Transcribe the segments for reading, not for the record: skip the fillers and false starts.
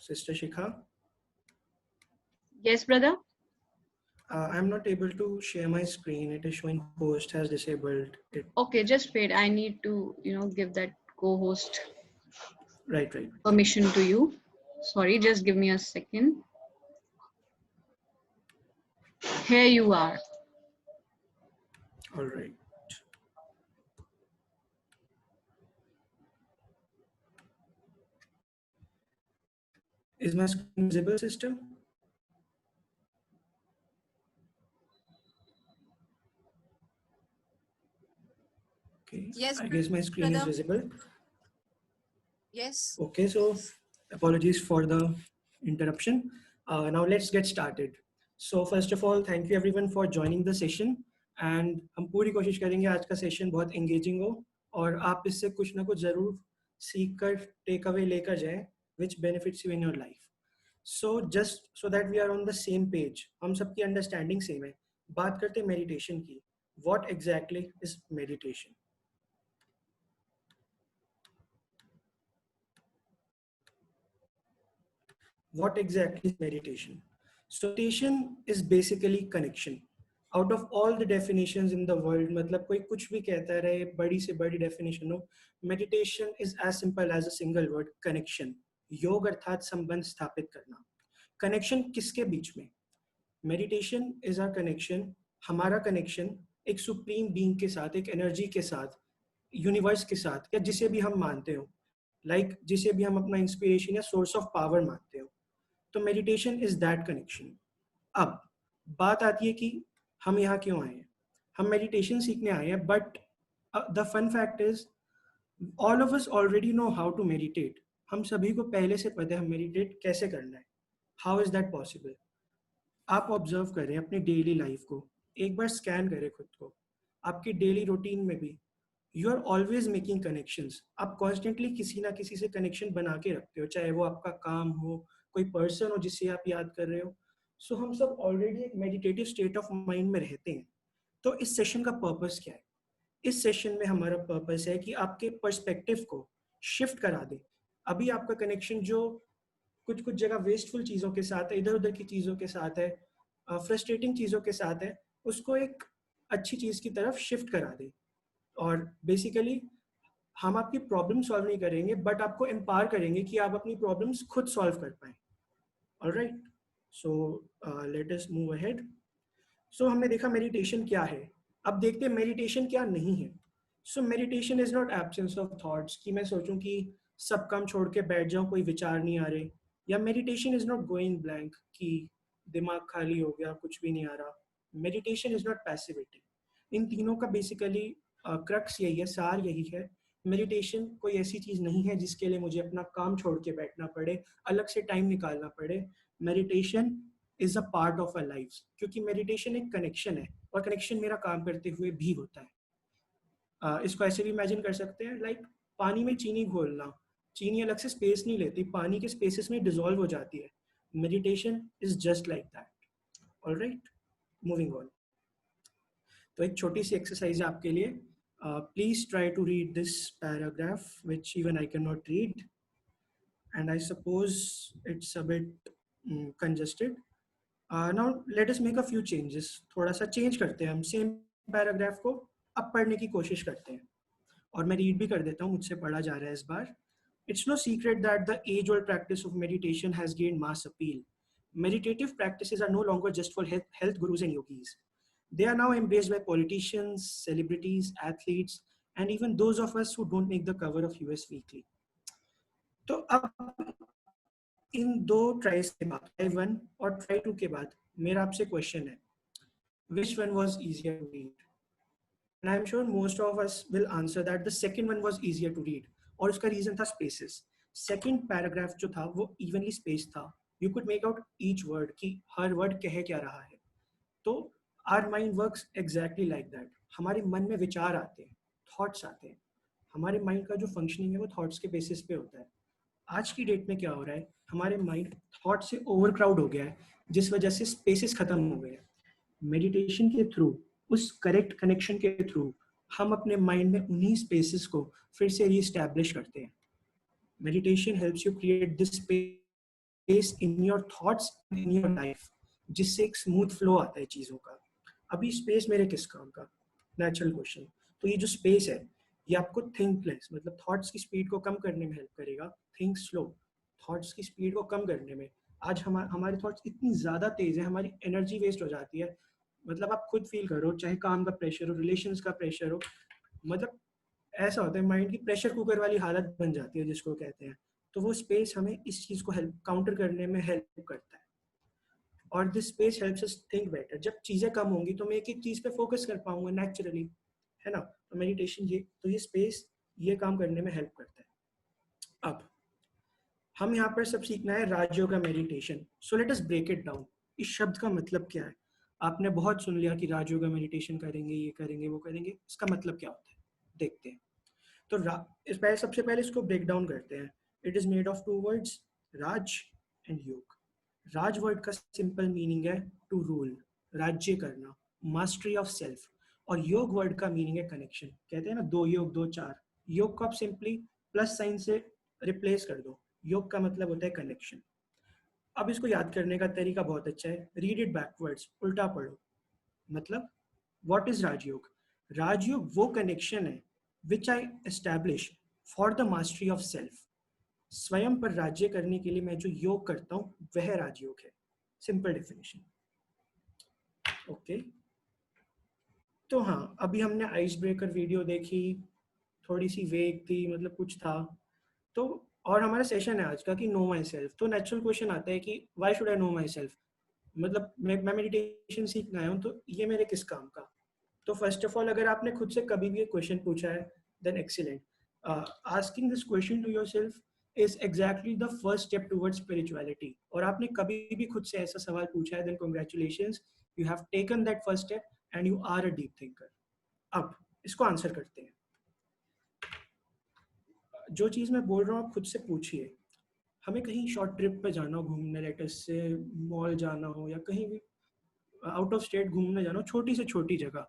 Sister Shikha. Yes, brother. I'm not able to share my screen. It is showing host has disabled it. Okay, just wait. I need to, give that co-host Right. permission to you. Sorry, just give me a second. Here you are. All right. Is my screen visible, sister? Okay. Yes, I guess my screen is brother. visible. Yes. Okay. So apologies for the interruption. Now let's get started. So first of all, thank you everyone for joining the session. And हम पूरी कोशिश करेंगे आज का session बहुत engaging हो और आप इससे कुछ ना कुछ जरूर सीख कर टेक अवे लेकर जाएं which benefits you in your life. So just so that we are on the same page, हम सबकी अंडरस्टैंडिंग सेम है. बात करते हैं मेडिटेशन की. What exactly is meditation? What exactly is meditation? So meditation is basically connection. Out of all the definitions in the world, मतलब कोई कुछ भी कहता रहे, बड़ी से बड़ी definition हो, meditation is as simple as a single word, connection. योग अर्थात संबंध स्थापित करना. Connection किसके बीच में? मेडिटेशन इज आवर कनेक्शन, हमारा कनेक्शन एक सुप्रीम बीइंग के साथ, एक एनर्जी के साथ, यूनिवर्स के साथ, या जिसे भी हम मानते हो, लाइक जिसे भी हम अपना इंस्पिरेशन या सोर्स ऑफ पावर मानते हो. तो मेडिटेशन इज दैट कनेक्शन. अब बात आती है कि हम यहाँ क्यों आए हैं. हम मेडिटेशन सीखने आए हैं, but the fun fact is all of us already know how to meditate. हम सभी को पहले से पता है हम मेडिटेट कैसे करना है. How is that possible? आप ऑब्जर्व करें अपनी डेली लाइफ को, एक बार स्कैन करें खुद को. आपकी डेली रूटीन में भी you are always making connections. आप कॉन्स्टेंटली किसी ना किसी से कनेक्शन बना के रखते हो, चाहे वो आपका काम हो, कोई पर्सन हो जिससे आप याद कर रहे हो. सो हम सब ऑलरेडी एक मेडिटेटिव स्टेट ऑफ माइंड में रहते हैं. तो इस सेशन का पर्पस क्या है? इस सेशन में हमारा पर्पस है कि आपके पर्सपेक्टिव को शिफ्ट करा दे. अभी आपका कनेक्शन जो कुछ कुछ जगह वेस्टफुल चीज़ों के साथ है, इधर उधर की चीज़ों के साथ है, फ्रस्ट्रेटिंग चीज़ों के साथ है, उसको एक अच्छी चीज़ की तरफ शिफ्ट करा दे. और बेसिकली हम आपकी प्रॉब्लम सॉल्व नहीं करेंगे, बट आपको एम्पावर करेंगे कि आप अपनी प्रॉब्लम्स खुद सॉल्व कर पाएँ. Alright, so let us move ahead. So हमने देखा मेडिटेशन क्या है. अब देखते हैं मेडिटेशन क्या नहीं है. So meditation is not absence of thoughts, कि मैं सोचूं कि सब काम छोड़ के बैठ जाऊं, कोई विचार नहीं आ रहे. या meditation is not going blank, कि दिमाग खाली हो गया, कुछ भी नहीं आ रहा. Meditation is not passivity. इन तीनों का बेसिकली क्रक्स यही है, सार यही है. मेडिटेशन कोई ऐसी चीज़ नहीं है जिसके लिए मुझे अपना काम छोड़ के बैठना पड़े, अलग से टाइम निकालना पड़े. Meditation is a part of our life, क्योंकि मेडिटेशन एक कनेक्शन है, और कनेक्शन मेरा काम करते हुए भी होता है. इसको ऐसे भी इमेजिन कर सकते हैं, लाइक पानी में चीनी घोलना. चीनी अलग से स्पेस नहीं लेती, पानी के स्पेसेस में डिसॉल्व हो जाती है. Meditation is just like that. Alright, moving on. तो एक छोटी सी एक्सरसाइज है आपके लिए. Please try to read this paragraph which even I can not read, and I suppose it's a bit congested. Now let us make a few changes. थोड़ा सा change करते हैं हम सेम पैराग्राफ को, अब पढ़ने की कोशिश करते हैं. और मैं रीड भी कर देता हूँ, मुझसे पढ़ा जा रहा है इस बार. It's no secret that the age-old practice of meditation has gained mass appeal. Meditative practices are no longer just for health gurus and yogis. They are now embraced by politicians, celebrities, athletes, and even those of us who don't make the cover of US Weekly. तो अब इन दो tries के बाद, try 1 और try 2 के बाद, मेरा आपसे क्वेश्चन है, which one was easier to read? And I'm sure most of us will answer that the second one was easier to read. और उसका रीजन था स्पेसेस. सेकंड पैराग्राफ जो था वो इवनली स्पेस था. You could make out each word कि हर word कह क्या रहा है. तो our mind works exactly like that. हमारे मन में विचार आते हैं, थॉट्स आते हैं. हमारे माइंड का जो फंक्शनिंग है वो थॉट्स के बेसिस पे होता है. आज की डेट में क्या हो रहा है, हमारे माइंड थॉट से ओवरक्राउड हो गया है, जिस वजह से स्पेसेस खत्म हो गए हैं. मेडिटेशन के थ्रू, उस करेक्ट कनेक्शन के थ्रू, हम अपने माइंड में उन्हीं स्पेसेस को फिर से रीस्टैब्लिश करते हैं. Meditation helps you create this space space in your thoughts, in your life, जिससे एक स्मूथ फ्लो आता है चीज़ों का। अभी स्पेस मेरे किस काम का? Natural question. तो ये जो स्पेस है, ये आपको थिंक लेस, मतलब थॉट्स की स्पीड को कम करने में हेल्प करेगा। थिंक स्लो, थॉट्स की स्पीड को कम करने में। आज हमारे थॉट्स इतनी ज़्यादा तेज़ है, हमारी एनर्जी वेस्ट हो जाती है। मतलब आप खुद फील करो, चाहे काम का प्रेशर हो, रिलेशंस का प्रेशर हो, मतलब ऐसा होता है माइंड की प्रेशर कुकर वाली हालत बन जाती है जिसको कहते हैं। तो वो स्पेस हमें इस चीज़ को हेल्प काउंटर करने में हेल्प करता है। और this space helps us think better. जब चीज़ें कम होंगी तो मैं एक एक चीज़ पे फोकस कर पाऊंगा नेचुरली, है ना। तो मेडिटेशन ये स्पेस ये काम करने में हेल्प करता है। अब हम यहाँ पर सब सीखना है Rajyoga meditation. So let us break it down. इस शब्द का मतलब क्या है? आपने बहुत सुन लिया कि राजयोगा मेडिटेशन करेंगे, ये करेंगे, वो करेंगे। इसका मतलब क्या होता है, देखते हैं। तो सबसे पहले इसको ब्रेक डाउन करते हैं। It is made of two words, Raj and yog. Raj word का सिंपल मीनिंग है टू रूल, राज्य करना, मास्टरी ऑफ सेल्फ। और योग वर्ड का मीनिंग है कनेक्शन। कहते हैं ना, दो योग दो चार। योग को आप सिंपली प्लस साइन से रिप्लेस कर दो। योग का मतलब होता है कनेक्शन। अब इसको याद करने का तरीका बहुत अच्छा है। रीड इट बैकवर्ड्स, उल्टा पढ़ो। मतलब व्हाट इज राजयोग? राजयोग वो कनेक्शन है which I establish for the mastery of self. स्वयं पर राज्य करने के लिए मैं जो योग करता हूँ वह राजयोग है। Simple definition. ओके, तो हाँ, अभी हमने आइस ब्रेकर वीडियो देखी, थोड़ी सी वेग थी, मतलब कुछ था। तो और हमारा सेशन है आज का कि नो माई सेल्फ। तो नेचुरल क्वेश्चन आता है कि why should I know my self? मतलब मैं मेडिटेशन सीखना आया हूँ, तो ये मेरे किस काम का? तो फर्स्ट ऑफ ऑल, अगर आपने खुद से कभी भी एक क्वेश्चन पूछा है, then excellent. Asking this question to yourself is exactly the first step towards spirituality. और आपने कभी भी खुद से ऐसा सवाल पूछा है, then congratulations, you have taken that first step and you are a deep thinker. अब इसको आंसर करते हैं। जो चीज़ मैं बोल रहा हूँ आप खुद से पूछिए। हमें कहीं शॉर्ट ट्रिप पे जाना हो घूमने, लेटेस्ट से मॉल जाना हो या कहीं भी आउट ऑफ स्टेट घूमने जाना हो, छोटी से छोटी जगह,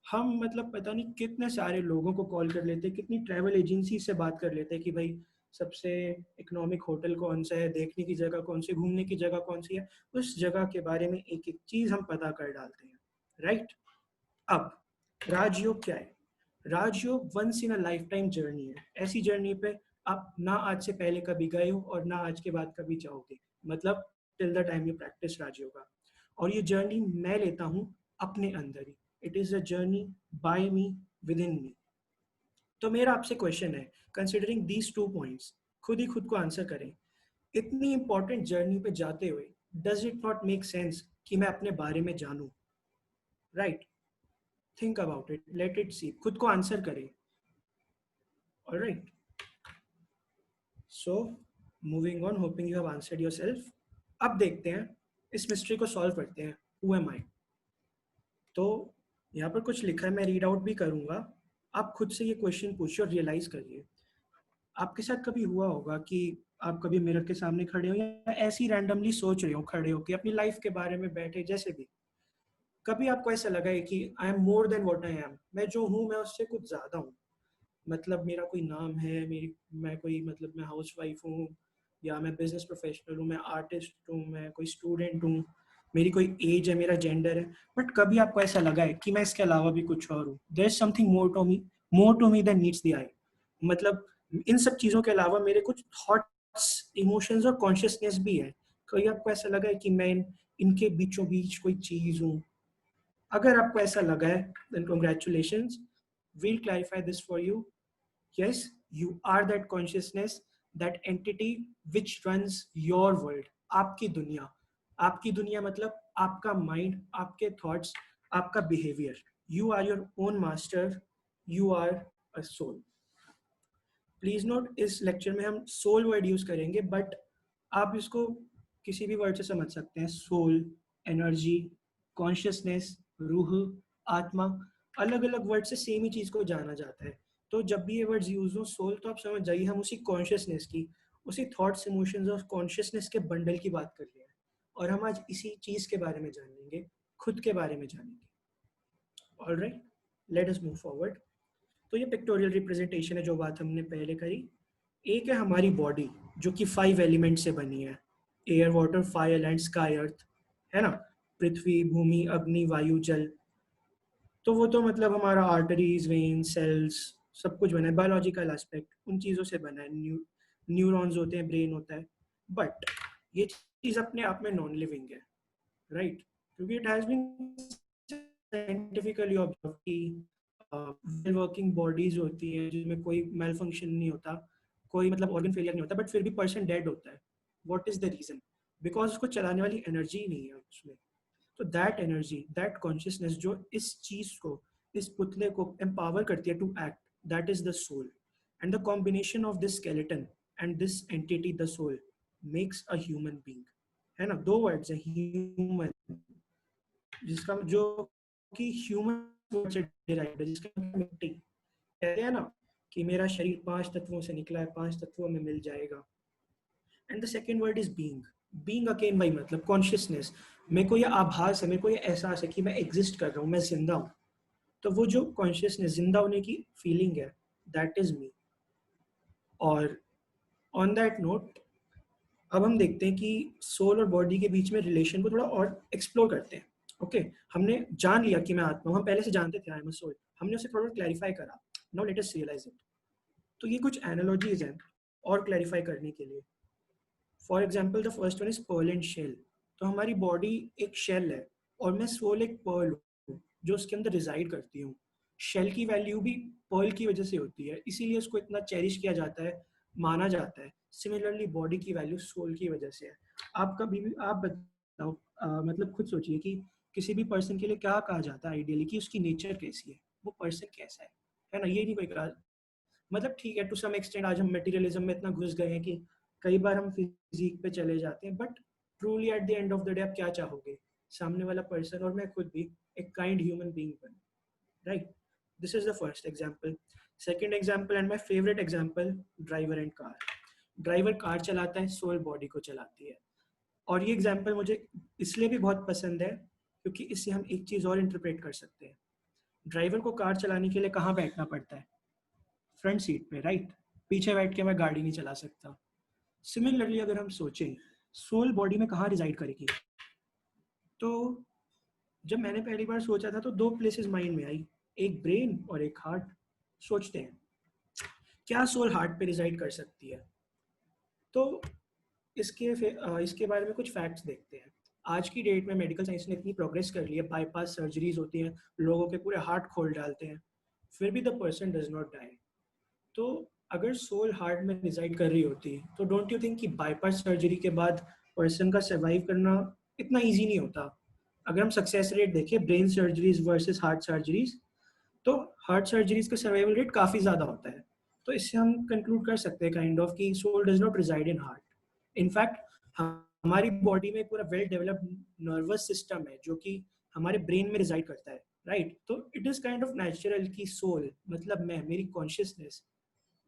हम मतलब पता नहीं कितने सारे लोगों को कॉल कर लेते हैं, कितनी ट्रैवल एजेंसी से बात कर लेते हैं कि भाई सबसे इकोनॉमिक होटल कौन सा है, देखने की जगह कौन सी, घूमने की जगह कौन सी है। उस जगह के बारे में एक एक चीज़ हम पता कर डालते हैं, राइट। अब राजयोग क्या है? Rajyoga once in a lifetime journey है। ऐसी जर्नी पे आप ना आज से पहले कभी गए हो और ना आज के बाद कभी जाओगे, मतलब till the time you practice Rajyoga. और ये जर्नी मैं लेता हूँ अपने अंदर ही। It is a journey by me, within me. तो मेरा आपसे क्वेश्चन है, कंसिडरिंग दीज 2 पॉइंट्स, खुद ही खुद को आंसर करें। इतनी इंपॉर्टेंट जर्नी पे जाते हुए does it not make sense कि मैं अपने बारे में जानूं? Right, think about it, let it see, खुद को आंसर करें। Alright, so moving on, hoping you have answered yourself. अब देखते हैं, इस मिस्ट्री को सॉल्व करते हैं। Who am I? तो यहाँ पर कुछ लिखा है, मैं रीड आउट भी करूंगा। आप खुद से ये क्वेश्चन पूछिए और रियलाइज करिए। आपके साथ कभी हुआ होगा कि आप कभी मिरर के सामने खड़े हो या ऐसी रैंडमली सोच रहे हो खड़े हो कि अपनी लाइफ के बारे में बैठे, जैसे भी कभी आपको ऐसा लगा है कि I am more than what I am, मैं जो हूँ मैं उससे कुछ ज्यादा हूँ। मतलब मेरा कोई नाम है, मेरी मैं कोई मतलब मैं हाउस वाइफ हूँ, या मैं बिजनेस प्रोफेशनल हूँ, मैं आर्टिस्ट हूँ, मैं कोई स्टूडेंट हूँ, मेरी कोई एज है, मेरा जेंडर है। बट कभी आपको ऐसा लगा है कि मैं इसके अलावा भी कुछ और हूँ? There is something more to me than meets the eye. मतलब इन सब चीज़ों के अलावा मेरे कुछ थॉट्स, इमोशंस और कॉन्शियसनेस भी है। कभी आपको ऐसा लगा है कि मैं इनके बीचों बीच कोई चीज़ हूँ? अगर आपको ऐसा लगा है, then congratulations, we'll clarify this for you. Yes, you are that consciousness, that entity which runs your world. आपकी दुनिया, आपकी दुनिया मतलब आपका माइंड, आपके थॉट्स, आपका behaviour. You are your own master, you are a soul. Please note, इस lecture में हम सोल वर्ड यूज करेंगे, बट आप इसको किसी भी वर्ड से समझ सकते हैं। सोल, एनर्जी, कॉन्शियसनेस, रूह, आत्मा, अलग अलग वर्ड से सेम ही चीज को जाना जाता है। तो जब भी ये वर्ड्स यूज हो, सोल, तो आप समझ जाइए हम उसी कॉन्शियसनेस की, उसी थॉट्स, इमोशंस और कॉन्शियसनेस के बंडल की बात कर रहे हैं। और हम आज इसी चीज के बारे में जानेंगे, खुद के बारे में जानेंगे। Alright, late us move forward. तो ये पिक्टोरियल रिप्रेजेंटेशन है, जो बात हमने पहले करी। एक है हमारी बॉडी, जो कि 5 एलिमेंट से बनी है। Air water fire land sky earth, है ना, पृथ्वी भूमि अग्नि वायु जल। तो वो तो मतलब हमारा आर्टरीज वेन सेल्स सब कुछ बना है, बायोलॉजिकल एस्पेक्ट उन चीज़ों से बना है, न्यूरॉन्स होते हैं, ब्रेन होता है। बट ये चीज़ अपने आप में नॉन लिविंग है, राइट, क्योंकि it has been scientifically observe कि वेल वर्किंग बॉडीज होती हैं जिनमें कोई मेल फंक्शन नहीं होता, कोई मतलब ऑर्गन फेलियर नहीं होता, बट फिर भी पर्सन डेड होता है। What is the reason? Because उसको चलाने वाली एनर्जी नहीं है उसमें। तो दैट एनर्जी, दैट कॉन्शियसनेस जो इस चीज को, इस पुतले को एम्पावर करती है to act, that is the soul. And the combination of this skeleton and this entity the soul makes a human being, है ना, दो वर्ड्स है ह्यूमन, जिसका जो कि ह्यूमन वर्ड से डिराइव्ड है, जिसका मतलब मिट्टी। कहते हैं ना कि मेरा शरीर 5 तत्वों से निकला है, 5 तत्वों में मिल जाएगा। And the second word is being. Being again भाई मतलब कॉन्शियसनेस। मेरे को ये आभास है, मेरे को ये एहसास है कि मैं एग्जिस्ट कर रहा हूँ, मैं जिंदा हूँ। तो वो जो कॉन्शियसनेस, जिंदा होने की फीलिंग है, दैट इज मी। और ऑन दैट नोट अब हम देखते हैं कि सोल और बॉडी के बीच में रिलेशन को थोड़ा और एक्सप्लोर करते हैं। ओके हमने जान लिया कि मैं आत्मा हूँ, हम पहले से जानते थे आई एम अ सोल, हमने उसे थोड़ा क्लैरिफाई करा। Now let us realise it. तो ये कुछ एनालॉजीज हैं और क्लैरिफाई करने के लिए। For example the first one is pearl and shell. तो हमारी बॉडी एक शेल है और मैं सोल एक पर्ल हूँ जो उसके अंदर रिजाइड करती हूँ। शेल की वैल्यू भी पर्ल की वजह से होती है, इसीलिए उसको इतना चेरिश किया जाता है, माना जाता है। सिमिलरली बॉडी की वैल्यू सोल की वजह से है। आप कभी भी आप बताओ, मतलब खुद सोचिए कि किसी भी पर्सन के लिए क्या कहा जाता है आइडियली, कि उसकी नेचर कैसी है, वो पर्सन कैसा है ना, ये नहीं कोई कहा। मतलब ठीक है टू सम एक्सटेंड आज हम मटेरियलिज्म में इतना घुस गए हैं कि कई बार हम फिजिक पे चले जाते हैं, but truly eight the end of the day आप क्या चाहोगे? सामने वाला पर्सन और मैं खुद भी एक काइंड ह्यूमन बीइंग बन, right. This is the first example. Second example and my favourite example, driver and car. Driver car चलाता है, सोल बॉडी को चलाती है। और ये एग्जांपल मुझे इसलिए भी बहुत पसंद है क्योंकि इससे हम एक चीज और इंटरप्रेट कर सकते हैं। ड्राइवर को कार चलाने के लिए कहाँ बैठना पड़ता है? फ्रंट सीट पे, राइट। पीछे बैठ के मैं गाड़ी नहीं चला सकता। सिमिलरली अगर हम सोचें सोल बॉडी में कहाँ रिजाइड करेगी, तो जब मैंने पहली बार सोचा था तो दो प्लेसेस माइंड में आई, एक ब्रेन और एक हार्ट। सोचते हैं क्या सोल हार्ट पे रिजाइड कर सकती है? तो इसके बारे में कुछ फैक्ट्स देखते हैं। आज की डेट में मेडिकल साइंस ने इतनी प्रोग्रेस कर ली है, बाईपास सर्जरीज होती हैं, लोगों के पूरे हार्ट खोल डालते हैं, फिर भी the person does not die. तो अगर सोल हार्ट में रिजाइड कर रही होती तो डोंट यू थिंक कि बाईपास सर्जरी के बाद पर्सन का सर्वाइव करना इतना इजी नहीं होता? अगर हम सक्सेस रेट देखें brain surgeries versus heart surgeries, तो हार्ट सर्जरीज का सर्वाइवल रेट काफ़ी ज़्यादा होता है। तो इससे हम कंक्लूड कर सकते हैं काइंड ऑफ कि soul does not reside in heart. In fact हमारी बॉडी में पूरा वेल डेवलप्ड नर्वस सिस्टम है जो कि हमारे ब्रेन में रिजाइड करता है, राइट। तो it is kind of natural कि सोल मतलब मैं, मेरी कॉन्शियसनेस,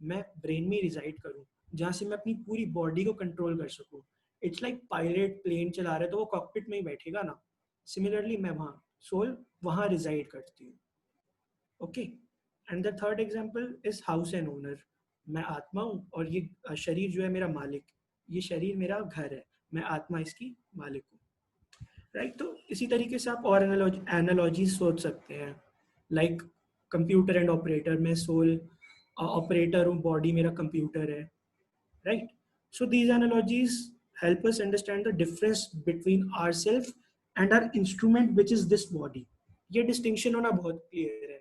मैं ब्रेन में रिजाइड करूं जहां से मैं अपनी पूरी बॉडी को कंट्रोल कर सकूं। इट्स लाइक पायलट प्लेन चला रहा है तो वो कॉकपिट में ही बैठेगा ना। सिमिलरली मैं वहाँ सोल वहाँ रिजाइड करती हूँ। Okay and the third example is house and owner. मैं आत्मा हूँ और ये शरीर जो है मेरा मालिक, ये शरीर मेरा घर है, मैं आत्मा इसकी मालिक हूँ, राइट। तो इसी तरीके से आप और एनालॉजी सोच सकते हैं, लाइक कंप्यूटर एंड ऑपरेटर। मैं सोल ऑपरेटर हूँ, बॉडी मेरा कंप्यूटर है, right. So these analogies help us understand the difference between our self and our instrument which is this body. ये डिस्टिंक्शन होना बहुत क्लियर है,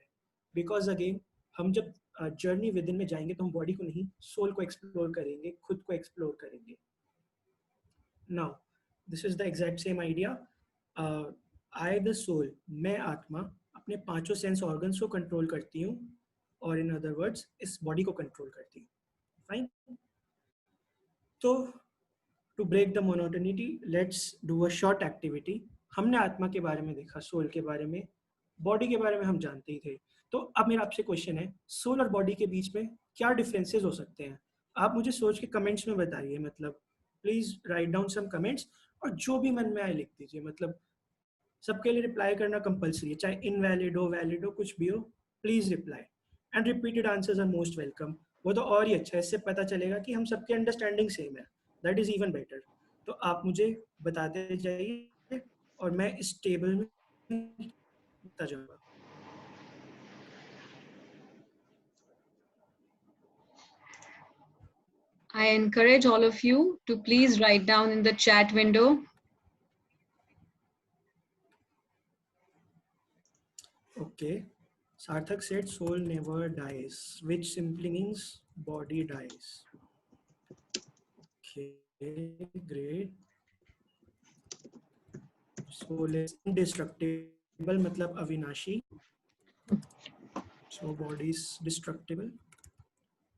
बिकॉज अगेन हम जब जर्नी विद इन में जाएंगे तो हम बॉडी को नहीं, सोल को एक्सप्लोर करेंगे, खुद को एक्सप्लोर करेंगे। Now this is the exact same idea. I the soul, मैं आत्मा अपने पांचों सेंस ऑर्गन्स को कंट्रोल करती हूँ, और इन अदर वर्ड्स इस बॉडी को कंट्रोल करती हूँ। फाइन। तो to break the monotony let's do a short activity. हमने आत्मा के बारे में देखा, सोल के बारे में, बॉडी के बारे में हम जानते ही थे। तो अब मेरा आपसे क्वेश्चन है, सोल और बॉडी के बीच में क्या डिफरेंसेस हो सकते हैं? आप मुझे सोच के कमेंट्स में बताइए, मतलब please write down some comments, और जो भी मन में आए लिख दीजिए। मतलब सबके लिए रिप्लाई करना कंपलसरी है, चाहे इनवैलिड हो वैलिड हो कुछ भी हो, please reply. And repeated answers are most welcome. वो तो और ही अच्छा है, इससे पता चलेगा कि हम सबकी अंडरस्टैंडिंग सेम है, दैट इज इवन बेटर। तो आप मुझे बताते जाइए और मैं इस टेबल में लिखता जाऊंगा. I encourage all of you to please write down in the chat window. Okay. Sarthak said soul never dies, which simply means body dies. Okay, great. Soul is indestructible, मतलब अविनाशी. So body is destructible.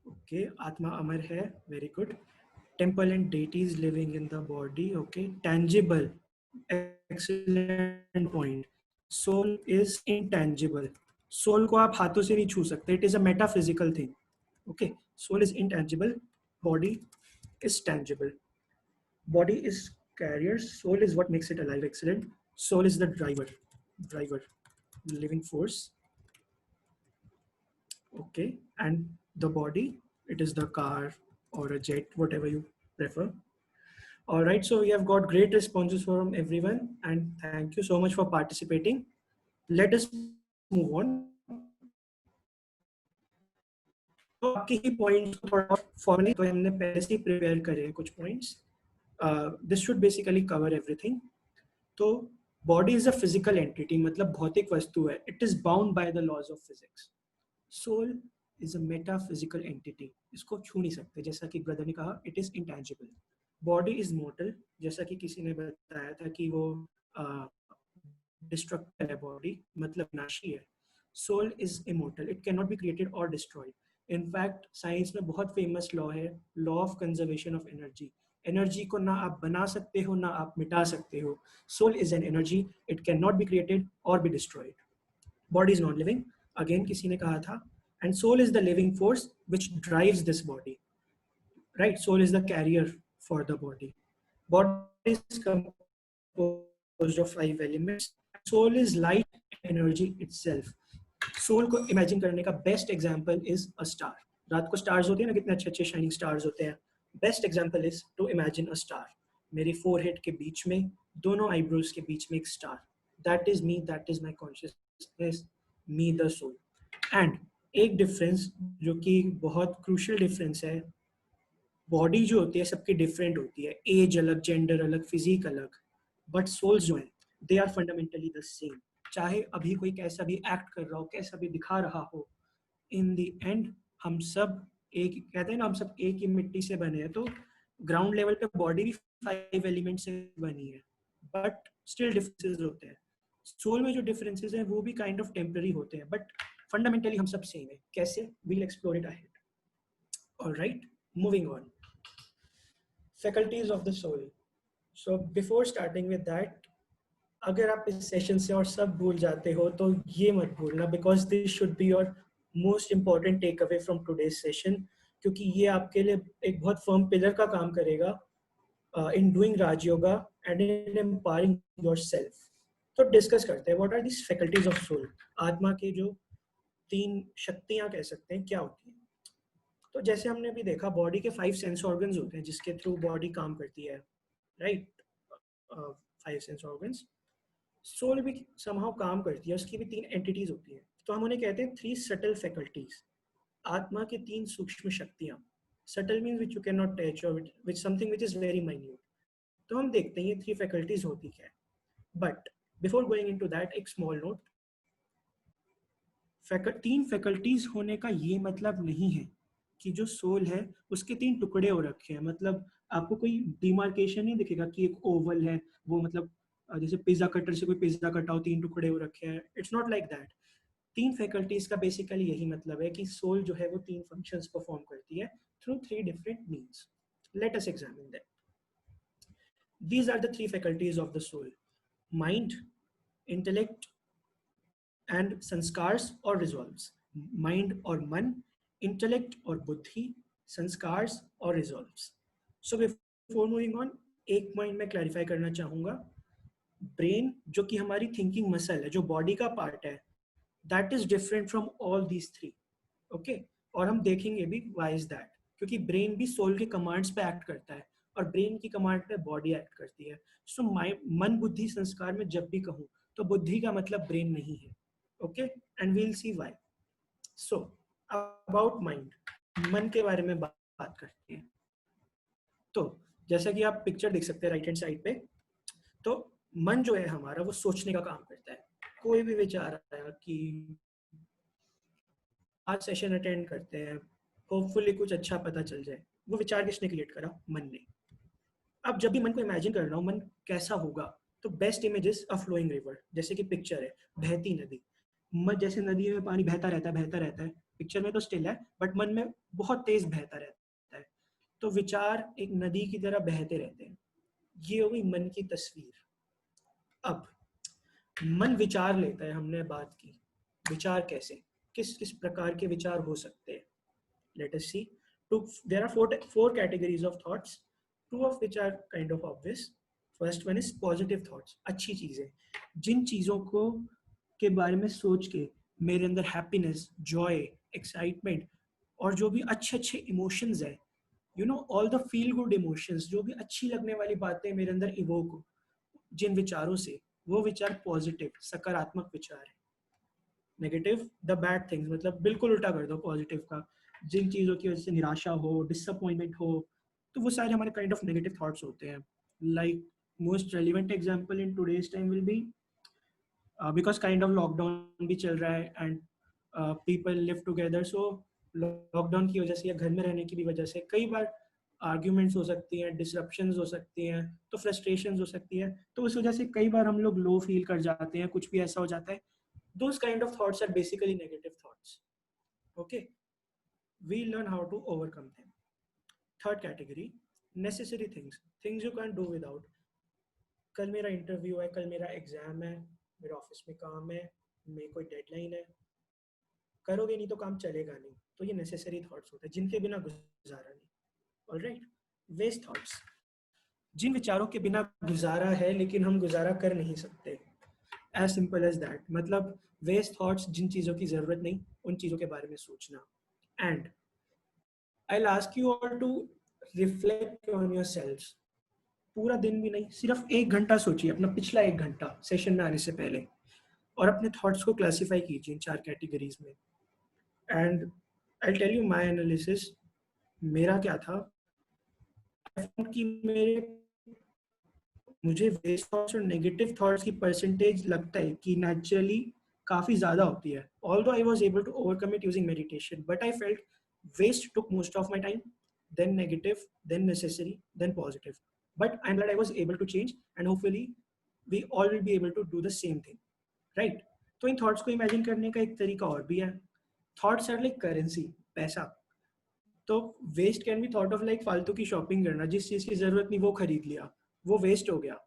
Okay, Atma Amar hai, very good. Temple and deities living in the body. Okay, tangible, excellent point. Soul is intangible. Soul को आप हाथों से नहीं छू सकते. It is a metaphysical thing. Okay, soul is intangible. Body is tangible. Body is carrier. Soul is what makes it alive. Excellent. Soul is the driver, living force. Okay, and the body, it is the car or a jet, whatever you prefer. All right, so we have got great responses from everyone, and thank you so much for participating. Let us move on. तो आपके ही points को थोड़ा formally तो हमने पहले से ही prepare करे हैं कुछ points. This should basically cover everything. तो body is a physical entity, मतलब भौतिक वस्तु है. It is bound by the laws of physics. Soul is a metaphysical entity. इसको छू नहीं सकते, जैसा कि ब्रदर ने कहा, it is intangible. Body is mortal, जैसा कि किसी ने बताया था कि वो डिस्ट्रक्टिव है, बॉडी मतलब नाशी है. Soul is immortal, it can not be created और डिस्ट्रॉयड. इनफैक्ट साइंस में बहुत फेमस लॉ है, law of conservation of energy. Energy को ना आप बना सकते हो ना आप मिटा सकते हो. Soul is an energy, it can not be created or be destroyed. Body is non living, again किसी ने कहा था. And soul is the living force which drives this body, right? Soul is the carrier for the body. Body is composed of 5 elements. Soul is light energy itself. Soul को imagine करने का best example is a star. रात को stars होते हैं ना, कितने अच्छे अच्छे shining stars होते हैं. Best example is to imagine a star. मेरी forehead के बीच में, दोनों eyebrows के बीच में एक star. That is me, that is my consciousness, me the soul. And एक डिफरेंस जो कि बहुत क्रूशियल डिफरेंस है, बॉडी जो होती है सबकी डिफरेंट होती है, एज अलग, जेंडर अलग, फिजिक अलग, बट सोल्स जो है they are fundamentally the same. चाहे अभी कोई कैसा भी एक्ट कर रहा हो, कैसा भी दिखा रहा हो, इन द एंड हम सब एक, कहते हैं ना हम सब एक ही मिट्टी से बने हैं. तो ग्राउंड लेवल पे बॉडी भी 5 एलिमेंट से बनी है, बट स्टिल डिफरेंसेस होते हैं. सोल में जो डिफरेंसेस हैं वो भी काइंड ऑफ टेम्पररी होते हैं, बट फंडामेंटली हम सब सेम है. कैसे? We'll explore it ahead. Alright, moving on. Faculties of the soul. So before starting with that, अगर आप इस सेशन से और सब भूल जाते हो तो ये मत भूलना, because this should be your most important take away from today's session, क्योंकि ये आपके लिए एक बहुत फर्म पिलर का काम करेगा in doing Rajyoga and in empowering yourself. तो डिस्कस करते हैं, what are this faculties of soul. आत्मा के जो 3 शक्तियां कह सकते हैं, क्या होती है. तो जैसे हमने अभी देखा, बॉडी के 5 सेंस ऑर्गन्स होते हैं जिसके थ्रू बॉडी काम करती है, राइट? 5 sense organs. सोल भी समहाउ काम करती है, उसकी भी 3 एंटिटीज होती है. तो हम उन्हें कहते हैं 3 सटल फैकल्टीज. आत्मा की 3 सूक्ष्म शक्तियां. Subtle means which you can not touch और which something which is very minute. तो हम देखते हैं ये 3 फैकल्टीज होती क्या है. But before going into that, एक स्मॉल नोट. 3 फैकल्टीज होने का ये मतलब नहीं है कि जो सोल है उसके 3 टुकड़े हो रखे हैं. मतलब आपको कोई डिमार्केशन नहीं दिखेगा कि एक ओवल है, वो मतलब जैसे पिज्जा कटर से कोई पिज्जा कटा हो, 3 टुकड़े हो रखे हैं. It's not like that. 3 faculties का बेसिकली यही मतलब है कि सोल जो है वो 3 फंक्शंस परफॉर्म करती है through 3 different means. Let us examine that. These are the 3 faculties of the soul: mind, intellect, and sanskars or resolves. Mind और मन, intellect और बुद्धि, संस्कार्स और resolves. So before moving on, एक पॉइंट मैं क्लैरिफाई करना चाहूंगा. ब्रेन जो कि हमारी थिंकिंग मसल है, जो बॉडी का पार्ट है, that is different from all these 3. Okay, और हम देखेंगे भी व्हाई इज दैट. क्योंकि ब्रेन भी सोल के कमांड्स पे एक्ट करता है. और ब्रेन की कमांड पे बॉडी एक्ट करती है. सो मन बुद्धि संस्कार में जब भी कहूँ तो बुद्धि का मतलब ब्रेन नहीं है. Okay, and we'll see why. So about mind, मन के बारे में बात करते हैं. तो जैसा कि आप पिक्चर देख सकते हैं राइट हैंड साइड पे, तो मन जो है हमारा वो सोचने का काम करता है. कोई भी विचार आया कि आज सेशन अटेंड करते हैं, होपफुली कुछ अच्छा पता चल जाए, वो विचार किसने क्रिएट करा? मन ने. अब जब भी मन को इमेजिन कर रहा हूँ मन कैसा होगा, तो best image is a flowing river. जैसे कि पिक्चर है बहती नदी. जैसे नदी में पानी बहता रहता है बहता रहता है, पिक्चर में तो स्टिल है बट मन में बहुत तेज बहता रहता है. तो विचार एक नदी की तरह बहते रहते हैं. ये हो गई मन की तस्वीर. अब मन विचार लेता है, हमने बात की विचार कैसे, किस किस प्रकार के विचार हो सकते हैं. Let us see. There are four categories of thoughts, two of which are kind of obvious. First one is positive thoughts. अच्छी चीजें, जिन चीजों को के बारे में सोच के मेरे अंदर हैप्पीनेस, जॉय, एक्साइटमेंट और जो भी अच्छे अच्छे इमोशंस है, you know all the feel good emotions, जो भी अच्छी लगने वाली बातें मेरे अंदर इवोक हो जिन विचारों से, वो विचार पॉजिटिव सकारात्मक विचार है. नेगेटिव द बैड थिंग्स, मतलब बिल्कुल उल्टा कर दो पॉजिटिव का. जिन चीज़ों की वजह से निराशा हो, डिसअपॉइंटमेंट हो, तो वो सारे हमारे काइंड ऑफ नेगेटिव थॉट्स होते हैं. Like most relevant example in today's time will be because kind of lockdown भी चल रहा है and people live together. So lockdown की वजह से या घर में रहने की भी वजह से कई बार आर्ग्यूमेंट्स हो सकती हैं, डिसरप्शंस हो सकती हैं, तो फ्रस्ट्रेशंस हो सकती है. तो उस वजह से कई बार हम लोग लो फील कर जाते हैं, कुछ भी ऐसा हो जाता है. Those kind of thoughts are basically negative thoughts. Okay, we learn how to overcome them. Third category, necessary things, things you can't do without. कल मेरा इंटरव्यू है, कल मेरा एग्जाम है, मेरे ऑफिस में काम है, मेरी कोई डेडलाइन है, करोगे नहीं तो काम चलेगा नहीं. तो ये नेसेसरी थॉट्स होते हैं जिनके बिना गुजारा नहीं. ऑलराइट, वेस्ट थॉट्स, जिन विचारों के बिना गुजारा है लेकिन हम गुजारा कर नहीं सकते. As simple as that. मतलब वेस्ट थॉट्स, जिन चीज़ों की ज़रूरत नहीं उन चीज़ों के बारे में सोचना. And I ask you all to reflect on yourself. पूरा दिन भी नहीं, सिर्फ 1 घंटा सोचिए, अपना पिछला 1 घंटा सेशन में आने से पहले, और अपने थॉट्स को क्लासीफाई कीजिए इन 4 कैटेगरीज में. And I tell you my analysis. मेरा क्या था कि मुझे वेस्ट थॉट्स और नेगेटिव थॉट्स की परसेंटेज लगता है कि नेचुरली काफ़ी ज़्यादा होती है. Although I was able to overcome it using meditation, but I felt waste took most of my time, then negative, then necessary, then positive. But I'm glad I was able to change, and hopefully we all will be able to do the same thing, right? तो इन thoughts को imagine करने का एक तरीका और भी है. Thoughts are like currency, पैसा. तो waste can be thought of like फालतू की शॉपिंग करना, जिस चीज़ की ज़रूरत नहीं वो खरीद लिया, वो वेस्ट हो गया.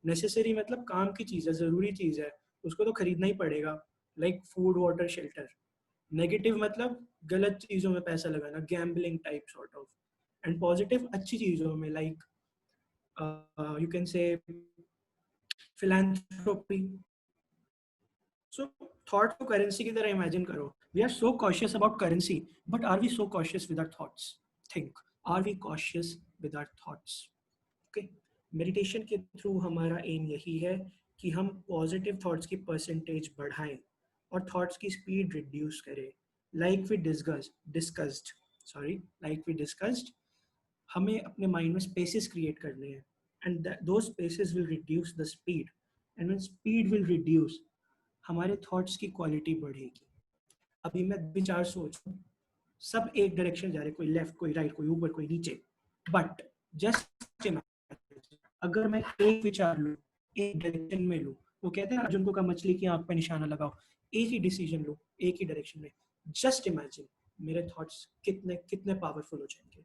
नेसेसरी मतलब काम की चीज़ है, ज़रूरी चीज़ है, उसको तो खरीदना ही पड़ेगा, like food, water, shelter. Negative मतलब गलत चीज़ों में पैसा लगाना, gambling type sort of. And positive अच्छी चीज़ों में, like you can say philanthropy. So thought को करेंसी की तरह इमेजिन करो. We are so cautious about currency, but are we so cautious with our thoughts? Think, are we cautious with our thoughts? Okay, meditation के through हमारा aim यही है कि हम पॉजिटिव थॉट्स की परसेंटेज बढ़ाएं और थॉट्स की स्पीड रिड्यूस करें. लाइक वी डिस्कस्ड, हमें अपने माइंड में स्पेसेस क्रिएट करने हैं, एंड दो spaces will reduce the speed, and when speed will reduce हमारे थॉट्स की क्वालिटी बढ़ेगी. अभी मैं विचार सोच, सब एक डायरेक्शन जा रहे, कोई लेफ्ट, कोई राइट, कोई ऊपर, कोई नीचे, बट जस्ट अगर मैं एक विचार लूँ, एक डायरेक्शन में लूँ, वो कहते हैं अर्जुन को कहा मछली की आंख पे निशाना लगाओ, एक ही डिसीजन लो एक ही डायरेक्शन में. जस्ट इमेजिन मेरे थॉट्स कितने कितने पावरफुल हो जाएंगे.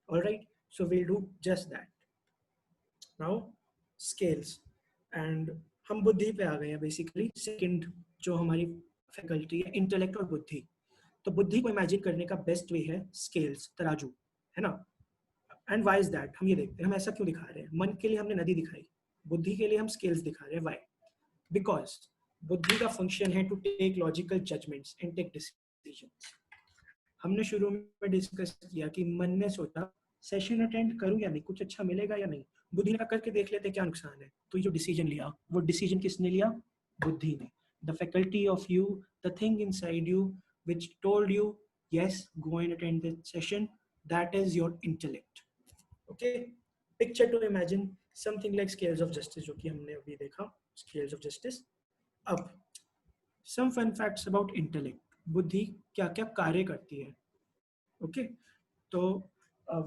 Alright, so we'll do just that. Now scales, and हम बुद्धि पे आ गए हैं. बेसिकली सेकंड जो हमारी फैकल्टी है, इंटेलेक्ट और बुद्धि. तो बुद्धि को इमेजिन करने का बेस्ट वे है स्केल्स, तराजू, है ना. And why is that? हम ये देखते हैं, हम ऐसा क्यों दिखा रहे हैं. मन के लिए हमने नदी दिखाई, बुद्धि के लिए हम स्केल्स दिखा रहे हैं. वाई? बिकॉज बुद्धि का फंक्शन है to take logical judgements and take decisions. हमने शुरू में डिस्कस किया कि मन ने सोचा सेशन अटेंड करूँ या नहीं, कुछ अच्छा मिलेगा या नहीं, बुद्धि ने कहा करके देख लेते क्या नुकसान है। तो ये जो डिसीजन लिया, वो डिसीजन किसने लिया? बुद्धि ने। The faculty of you, the thing inside you which told you yes, go and attend the session, that is your intellect. Okay, picture to imagine something like scales of justice, जो कि हमने अभी देखा, scales of justice. अब some fun facts about intellect. बुद्धि क्या क्या कार्य करती है? Okay, तो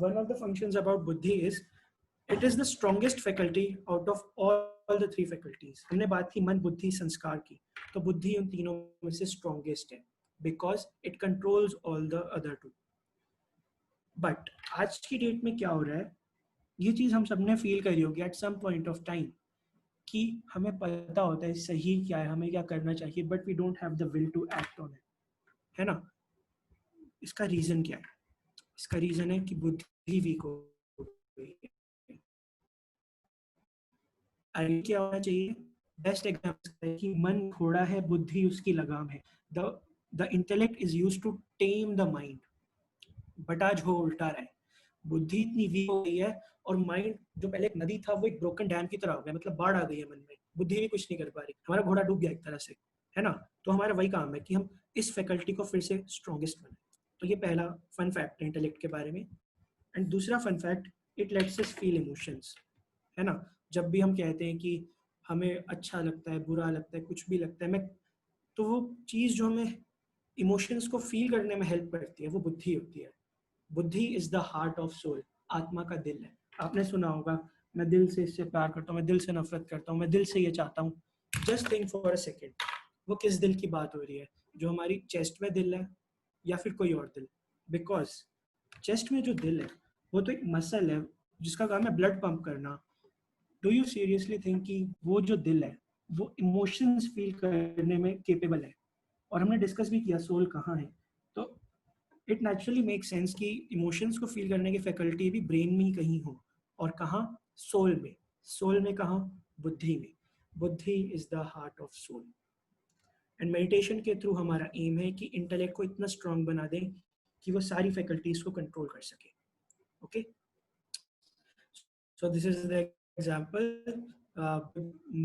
one of the functions about बुद्धि is it is the strongest faculty out of all the three faculties. हमने बात की मन, बुद्धि, संस्कार की, तो बुद्धि उन तीनों में से strongest है because it controls all the other two. But आज की डेट में क्या हो रहा है, ये चीज़ हम सबने फील करी होगी at some point of time कि हमें पता होता है सही क्या है, हमें क्या करना चाहिए, but we don't have the will to act on it, है ना? इसका रीज़न क्या है? इसका रीज़न है कि बुद्धि वीक हो गई है। क्या होना चाहिए? बेस्ट एग्जाम्पल है कि मन घोड़ा है, बुद्धि उसकी लगाम है। The intellect is used to tame the mind, but आज हो उल्टा रहा है। बुद्धि इतनी वीक हो गई है और माइंड जो पहले एक नदी था वो एक ब्रोकन डैम की तरह हो गया, मतलब बाढ़ आ गई है मन में, बुद्धि भी कुछ नहीं कर पा रही, हमारा घोड़ा डूब गया एक तरह से, है ना? तो हमारा वही काम है कि हम इस फैकल्टी को फिर से स्ट्रॉन्गेस्ट बनाए। तो ये पहला फन फैक्ट है इंटेलेक्ट के बारे में। एंड दूसरा fun fact, it lets us feel emotions, है ना? जब भी हम कहते हैं कि हमें अच्छा लगता है, बुरा लगता है, कुछ भी लगता है, मैं तो वो चीज़ जो हमें इमोशंस को फील करने में हेल्प करती है वो बुद्धि होती है। बुद्धि is the heart of soul, आत्मा का दिल है। आपने सुना होगा, मैं दिल से इससे प्यार करता हूँ, मैं दिल से नफरत करता हूँ, मैं दिल से ये चाहता हूँ। Just think for a second, वो किस दिल की बात हो रही है? जो हमारी चेस्ट में दिल है या फिर कोई और दिल? बिकॉज चेस्ट में जो दिल है वो तो एक मसल है जिसका काम है ब्लड पंप करना। डू यू सीरियसली थिंक कि वो जो दिल है वो इमोशंस फील करने में केपेबल है? और हमने डिस्कस भी किया सोल कहाँ है, तो इट नेचुरली मेक सेंस कि इमोशंस को फील करने की फैकल्टी भी ब्रेन में ही कहीं हो, और कहाँ? सोल में। सोल में कहाँ? बुद्धि में। बुद्धि is the heart of soul. And meditation के थ्रू हमारा एम है कि इंटेलेक्ट को इतना स्ट्रांग बना दें कि वो सारी फैकल्टीज को कंट्रोल कर सके। Okay, so this is the example.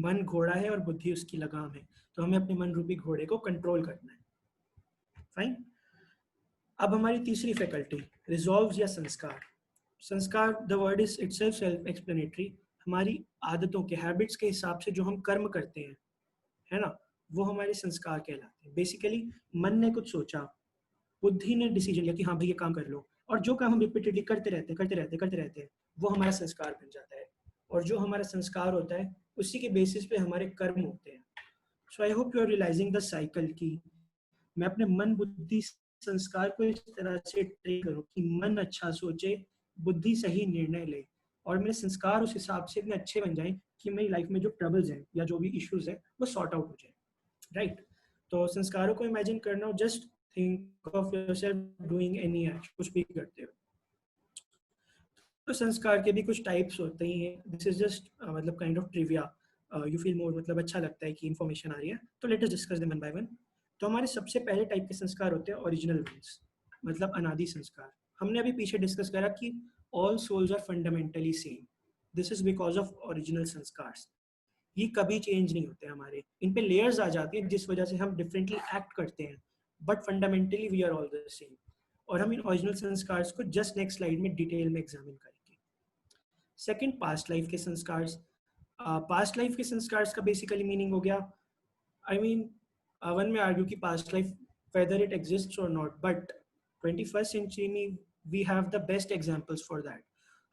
मन घोड़ा है और बुद्धि उसकी लगाम है, तो हमें अपने मन रूपी घोड़े को कंट्रोल करना है। फाइन। अब हमारी तीसरी फैकल्टी, रिजॉल्व या संस्कार। संस्कार, the word is itself self explanatory. हमारी आदतों के, हैबिट्स के हिसाब से जो हम कर्म करते हैं, है ना, वो हमारे संस्कार कहलाते हैं। बेसिकली मन ने कुछ सोचा, बुद्धि ने डिसीजन लिया कि हाँ भाई ये काम कर लो, और जो काम हम रिपीटेडली करते रहते हैं वो हमारा संस्कार बन जाता है। और जो हमारा संस्कार होता है उसी के बेसिस पे हमारे कर्म होते हैं। So I hope you are realising the cycle की मैं अपने मन बुद्धि संस्कार को इस तरह से ट्रेन करूं कि मन अच्छा सोचे, बुद्धि सही निर्णय ले, और मेरे संस्कार उस हिसाब से इतने अच्छे बन जाएं कि मेरी लाइफ में जो ट्रबल्स हैं या जो भी इश्यूज हैं वो सॉर्ट आउट हो जाए। राइट? तो संस्कारों को इमेजिन करना हो, just think of yourself doing any action, कुछ भी करते हो। तो संस्कार के भी कुछ टाइप्स होते ही हैं। दिस इज जस्ट मतलब kind of trivia, you feel more, मतलब अच्छा लगता है कि इन्फॉर्मेशन आ रही है, तो let us discuss them one by one. तो हमारे सबसे पहले टाइप के संस्कार होते हैं ओरिजिनल वंस, मतलब अनादि संस्कार। हमने अभी पीछे डिस्कस करा कि all souls are fundamentally same, this is because of original sanskars. ये कभी चेंज नहीं होते हमारे, इन पे लेयर्स आ जाती हैं जिस वजह से हम डिफरेंटली एक्ट करते हैं, but fundamentally we are all the same. और हम इन ओरिजिनल संस्कार्स को जस्ट नेक्स्ट स्लाइड में डिटेल में एग्जामिन करेंगे। सेकंड, पास्ट लाइफ के संस्कार। पास्ट लाइफ के संस्कार का बेसिकली मीनिंग हो गया, I mean one may argue कि past life whether it exists और नॉट, बट 21st सेंचुरी में we have the best examples for that.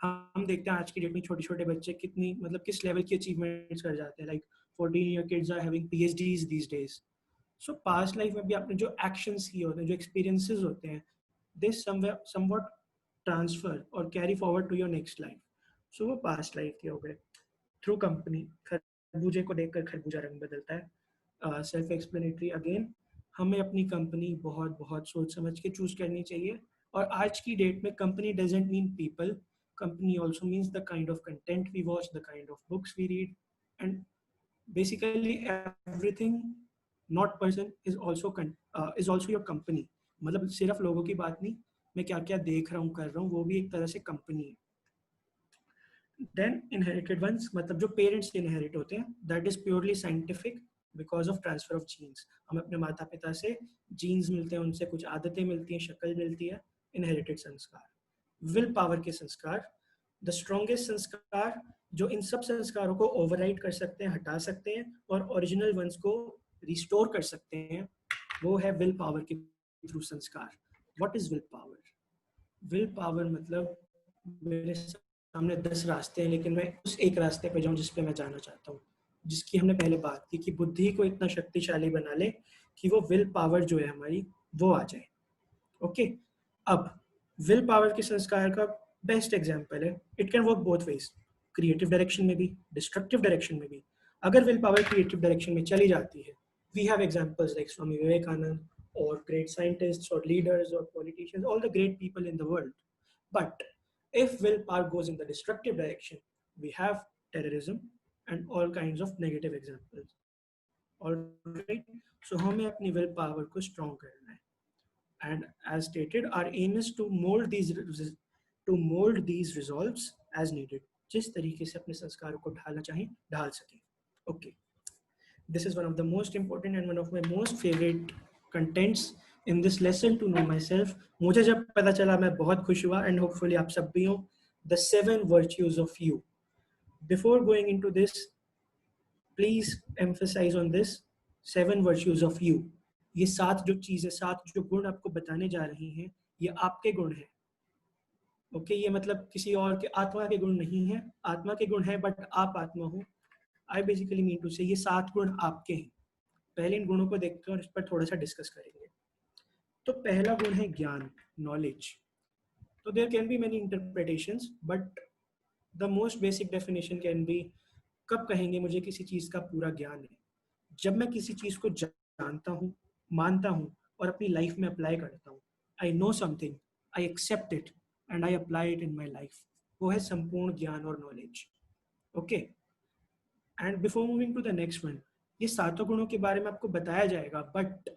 हम देखते हैं आज की डेट में छोटे छोटे बच्चे कितनी, मतलब किस लेवल की अचीवमेंट्स कर जाते हैं, like 14 year kids are having PhDs these days. So past life में भी आपने जो एक्शंस किए होते हैं, जो एक्सपीरियंसेस होते हैं, दे समवॉट ट्रांसफर और carry forward to your next life. So वो पास्ट लाइफ के हो गए। थ्रू कंपनी, खरबूजे को देखकर खरबूजा रंग बदलता है। सेल्फ एक्सप्लेनेटरी अगेन, हमें अपनी कंपनी बहुत बहुत सोच समझ के चूज करनी चाहिए। और आज की डेट में company doesn't mean people, company also means the kind of content we watch, the kind of books we read, and basically everything, not person, is also your company. मतलब सिर्फ लोगों की बात नहीं, मैं क्या क्या देख रहा हूँ कर रहा हूँ, वो भी एक तरह से कंपनी है. देन इनहेरिटेड वंस, मतलब जो पेरेंट्स से इनहेरिट होते हैं, that is purely scientific because of transfer of genes. हमें अपने माता पिता से जीन्स मिलते हैं, उनसे कुछ आदतें मिलती हैं, शक्ल मिलती है, इनहेरिटेड संस्कार. विल पावर के संस्कार, द स्ट्रॉन्गेस्ट संस्कार जो इन सब संस्कारों को ओवरराइड कर सकते हैं, हटा सकते हैं और ओरिजिनल वंस को रिस्टोर कर सकते हैं, वो है विल पावर के थ्रू संस्कार. What is will power? Will power मतलब मेरे सामने 10 रास्ते हैं, लेकिन मैं उस एक रास्ते पे जाऊं जिस पे मैं जाना चाहता हूँ, जिसकी हमने पहले बात की कि बुद्धि को इतना शक्तिशाली बना ले कि वो विल पावर जो है हमारी वो आ जाए. ओके. अब विल पावर के संस्कार का बेस्ट एग्जांपल है, it can work both ways, creative direction में भी, डिस्ट्रक्टिव डायरेक्शन में भी. अगर विल पावर क्रिएटिव डायरेक्शन में चली जाती है, we have examples like Swami Vivekananda और ग्रेट साइंटिस्ट्स और लीडर्स और politicians, all the great people in the world. But if willpower goes in the destructive direction, we have terrorism and all kinds of negative examples. All right. So हमें अपनी will power को strong करना है. And as stated, our aim is to mold these resolves as needed. जिस तरीके से अपने संस्कारों को ढालना चाहें ढाल सकें. Okay. This is one of the most important and one of my most favorite contents in this lesson to know myself. मुझे जब पता चला मैं बहुत खुश हुआ and hopefully आप सब भी हो. The 7 virtues of you. Before going into this, please emphasize on this 7 virtues of you. ये 7 जो चीज़ें, 7 जो गुण आपको बताने जा रही हैं, ये आपके गुण हैं. ओके, ये मतलब किसी और के आत्मा के गुण नहीं है. आत्मा के गुण है बट आप आत्मा हो. आई बेसिकली मीन टू से ये 7 गुण आपके हैं. पहले इन गुणों को देखते हैं और इस पर थोड़ा सा डिस्कस करेंगे. तो पहला गुण है ज्ञान, नॉलेज. तो there can be many interpretations, but the most basic definition can be, कब कहेंगे मुझे किसी चीज़ का पूरा ज्ञान है? जब मैं किसी चीज़ को जानता हूँ, मानता हूँ और अपनी लाइफ में अप्लाई करता हूँ. I know something, I accept it and I apply it in my life. वो है संपूर्ण ज्ञान और knowledge. Okay. And before moving to the next one, ये 7 गुणों के बारे में आपको बताया जाएगा, बट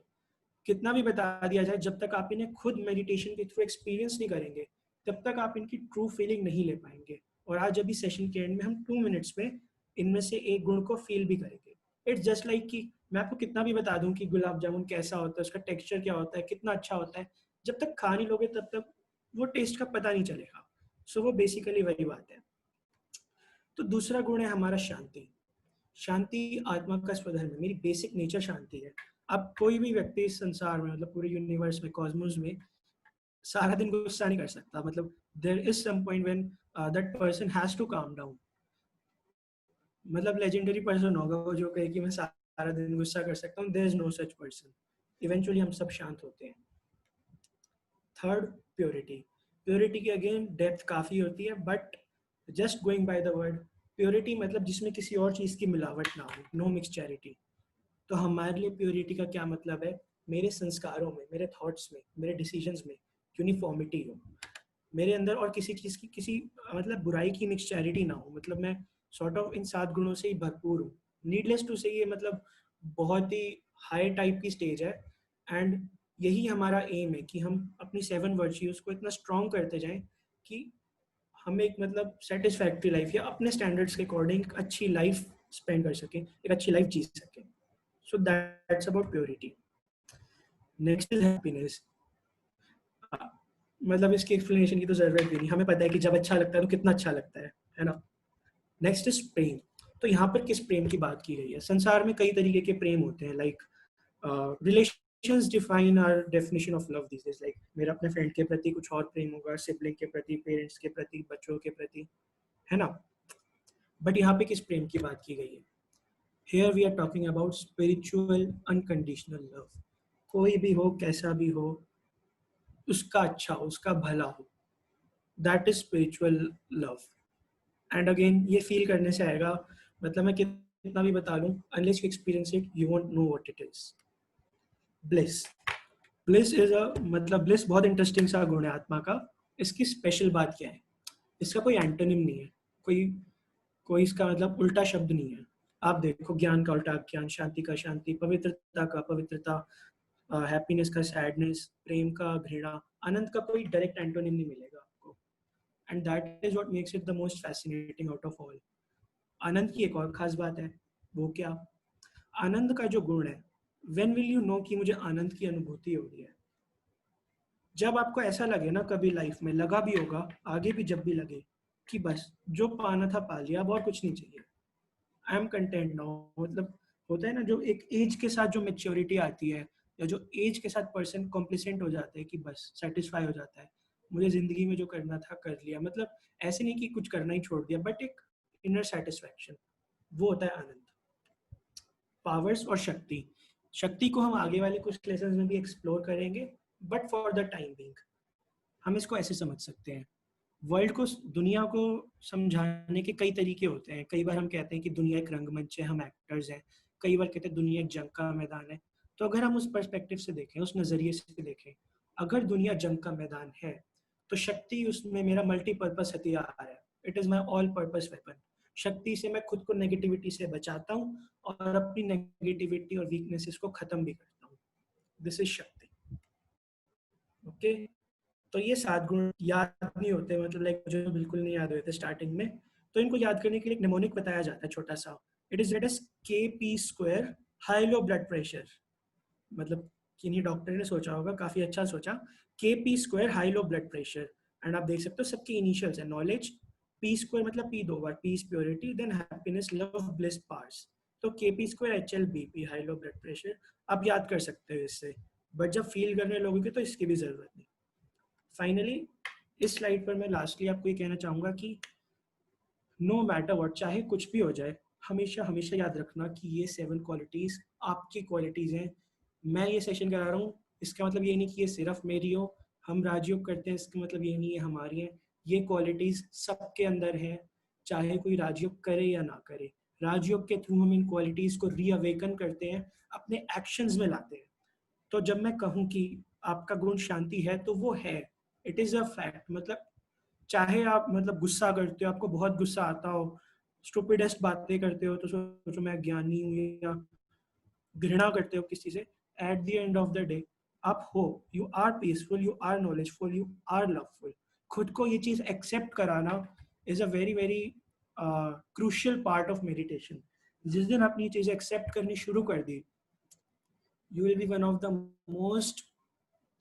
कितना भी बता दिया जाए, जब तक आप इन्हें खुद मेडिटेशन के थ्रू एक्सपीरियंस नहीं करेंगे, तब तक आप इनकी ट्रू फीलिंग नहीं ले पाएंगे. और आज अभी सेशन के एंड में हम 2 मिनट्स में इनमें से एक गुण को फील भी करेंगे. इट्स जस्ट लाइक कि मैं आपको कितना भी बता दूं कि गुलाब जामुन कैसा होता है, उसका टेक्सचर क्या होता है, कितना अच्छा होता है, जब तक खा नहीं लोगे तब तक वो टेस्ट का पता नहीं चलेगा. सो वो बेसिकली वही बात है. तो दूसरा गुण है हमारा शांति. शांति आत्मा का स्वधर्म है. मेरी बेसिक नेचर शांति है. अब कोई भी व्यक्ति इस संसार में, मतलब पूरे यूनिवर्स में, कॉस्मोस में सारा दिन गुस्सा नहीं कर सकता. मतलब there is some point when that person has to calm down. मतलब लेजेंडरी पर्सन होगा वो जो कहे कि मैं सारा दिन गुस्सा कर सकता हूँ. There is no such person. Eventually हम सब शांत होते हैं. Third, purity. प्योरिटी की अगेन डेप्थ काफ़ी होती है, but just going by the word purity मतलब जिसमें किसी और चीज़ की मिलावट ना हो, नो मिक्सचैरिटी. तो हमारे लिए प्योरिटी का क्या मतलब है? मेरे संस्कारों में, मेरे थॉट्स में, मेरे डिसीजंस में यूनिफॉर्मिटी हो. मेरे अंदर और किसी चीज़ की, किसी मतलब बुराई की मिक्सचैरिटी ना हो. मतलब मैं सॉर्ट ऑफ इन 7 गुणों से ही भरपूर हूँ. नीडलेस टू से ये मतलब बहुत ही हाई टाइप की स्टेज है. एंड यही हमारा एम है कि हम अपनी 7 वर्च्यूज को इतना स्ट्रॉन्ग करते जाएं कि हम एक मतलब सेटिस्फैक्ट्री लाइफ या अपने स्टैंडर्ड्स के अकॉर्डिंग अच्छी लाइफ स्पेंड कर सकें, एक अच्छी लाइफ जी सकें. So that's about purity. Next is happiness. मतलब इसकी एक्सप्लेनेशन की तो जरूरत भी नहीं, हमें पता है कि जब अच्छा लगता है तो कितना अच्छा लगता है ना. नेक्स्ट इज प्रेम. तो यहाँ पर किस प्रेम की बात की गई है? संसार में कई तरीके के प्रेम होते हैं. Like relations define our definition of love this days. Like मेरा अपने फ्रेंड के प्रति कुछ और प्रेम होगा, सिबलिंग के प्रति, पेरेंट्स के प्रति, बच्चों के प्रति, है ना. बट यहाँ पे किस प्रेम की बात की गई है? Here we are talking about spiritual unconditional love. कोई भी हो, कैसा भी हो, उसका अच्छा हो, उसका भला हो, that is spiritual love. And again ये फील करने से आएगा. मतलब मैं कितना भी बता लूं, unless you experience it you won't know what it is. Bliss. Bliss is a मतलब ब्लिस बहुत इंटरेस्टिंग सा गुण है आत्मा का. इसकी स्पेशल बात क्या है? इसका कोई एंटोनिम नहीं है, कोई कोई इसका मतलब उल्टा शब्द नहीं है. आप देखो, ज्ञान का उल्टा ज्ञान, शांति का शांति, पवित्रता का पवित्रता, हैप्पीनेस का सैडनेस, प्रेम का घृणा, अनंत का कोई डायरेक्ट एंटोनिम नहीं मिलेगा आपको, and that is what makes it the most fascinating out of all. अनंत की एक और खास बात है, वो क्या, आनंद का जो गुण है, व्हेन विल यू नो कि मुझे आनंद की अनुभूति हो रही है, जब आपको ऐसा लगे ना, कभी लाइफ में लगा भी होगा, आगे भी जब भी लगे कि बस जो पाना था पा लिया, अब और कुछ नहीं चाहिए, आई एम कंटेंट नाउ। मतलब होता है ना, जो एक एज के साथ जो मेच्योरिटी आती है, या जो एज के साथ पर्सन कॉम्प्लिसेंट हो जाता है कि बस सेटिस्फाई हो जाता है, मुझे जिंदगी में जो करना था कर लिया, मतलब ऐसे नहीं कि कुछ करना ही छोड़ दिया, बट एक इनर सेटिस्फैक्शन, वो होता है आनंद। पावर्स और शक्ति, शक्ति को हम आगे वाले कुछ लेसन में भी एक्सप्लोर करेंगे, but for the time being हम इसको ऐसे समझ सकते हैं, वर्ल्ड को, दुनिया को समझाने के कई तरीके होते हैं। कई बार हम कहते हैं कि दुनिया एक रंगमंच है, हम एक्टर्स हैं। कई बार कहते हैं दुनिया एक जंग का मैदान है। तो अगर हम उस पर्सपेक्टिव से देखें, उस नज़रिए से देखें, अगर दुनिया जंग का मैदान है, तो शक्ति उसमें मेरा मल्टीपर्पज हथियार है, it is my all purpose weapon. शक्ति से मैं खुद को नेगेटिविटी से बचाता हूँ और अपनी नेगेटिविटी और वीकनेसेस को खत्म भी करता हूँ। दिस इज शक्ति। ओके, तो ये 7 गुण याद नहीं होते, मतलब लाइक मुझे तो बिल्कुल नहीं याद हुए थे स्टार्टिंग में। तो इनको याद करने के लिए एक निमोनिक बताया जाता है छोटा सा, it is read as KP² high low blood pressure. मतलब किन्हीं डॉक्टर ने सोचा होगा, काफी अच्छा सोचा, KP² high low blood pressure. And आप देख सकते हो सबके इनिशियल्स है, नॉलेज, P² मतलब P 2 बार, peace purity, then happiness, love, bliss, powers. तो KP² HLBP high low blood pressure आप याद कर सकते हो इससे, बट जब फील करने लगोगे तो इसकी भी जरूरत नहीं। फाइनली इस स्लाइड पर मैं लास्टली आपको ये कहना चाहूँगा कि नो मैटर व्हाट, चाहे कुछ भी हो जाए, हमेशा हमेशा याद रखना कि ये 7 क्वालिटीज़ आपकी क्वालिटीज़ हैं। मैं ये सेशन करा रहा हूँ, इसका मतलब ये नहीं कि ये सिर्फ मेरी हो, हम राजयोग करते हैं, इसका मतलब ये नहीं है हमारी हैं। ये क्वालिटीज़ सबके अंदर हैं, चाहे कोई राजयोग करे या ना करे। राजयोग के थ्रू हम इन क्वालिटीज़ को रीअवेकन करते हैं, अपने एक्शंस में लाते हैं। तो जब मैं कहूँ कि आपका गुण शांति है, तो वो है, इट इज़ अ फैक्ट। मतलब चाहे आप मतलब गुस्सा करते हो, आपको बहुत गुस्सा आता हो, स्टूपिडेस्ट बातें करते हो, तो सोचो मैं ज्ञानी हूँ, या घृणा करते हो किसी से, at the end of the day आप हो, you are peaceful, you are knowledgeful, you are loveful. खुद को ये चीज एक्सेप्ट कराना is a very very crucial part of meditation. जिस दिन आपने ये चीज एक्सेप्ट करनी शुरू कर दी, you will be one of the most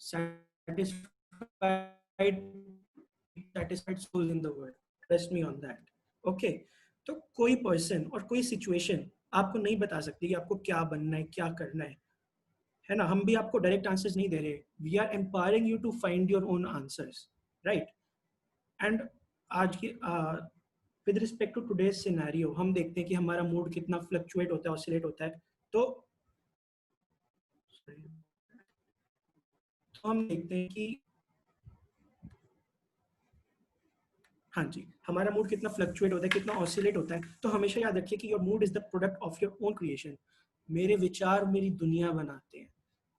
satisfied satisfied souls in the world, trust me on that. Okay, तो कोई पर्सन और कोई सिचुएशन आपको नहीं बता सकती कि आपको क्या बनना है, क्या करना है ना। हम भी आपको डायरेक्ट आंसर्स नहीं दे रहे, we are empowering you to find your own answers, right. And आज की with respect to today's scenario, हम देखते हैं कि हमारा मूड कितना फ्लक्चुएट होता है, ऑसिलेट होता है। तो हम देखते हैं कि हाँ जी, हमारा मूड कितना फ्लक्चुएट होता है, कितना ऑसिलेट होता है। तो हमेशा याद रखिए कि your mood is the product of your own creation. मेरे विचार मेरी दुनिया बनाते हैं,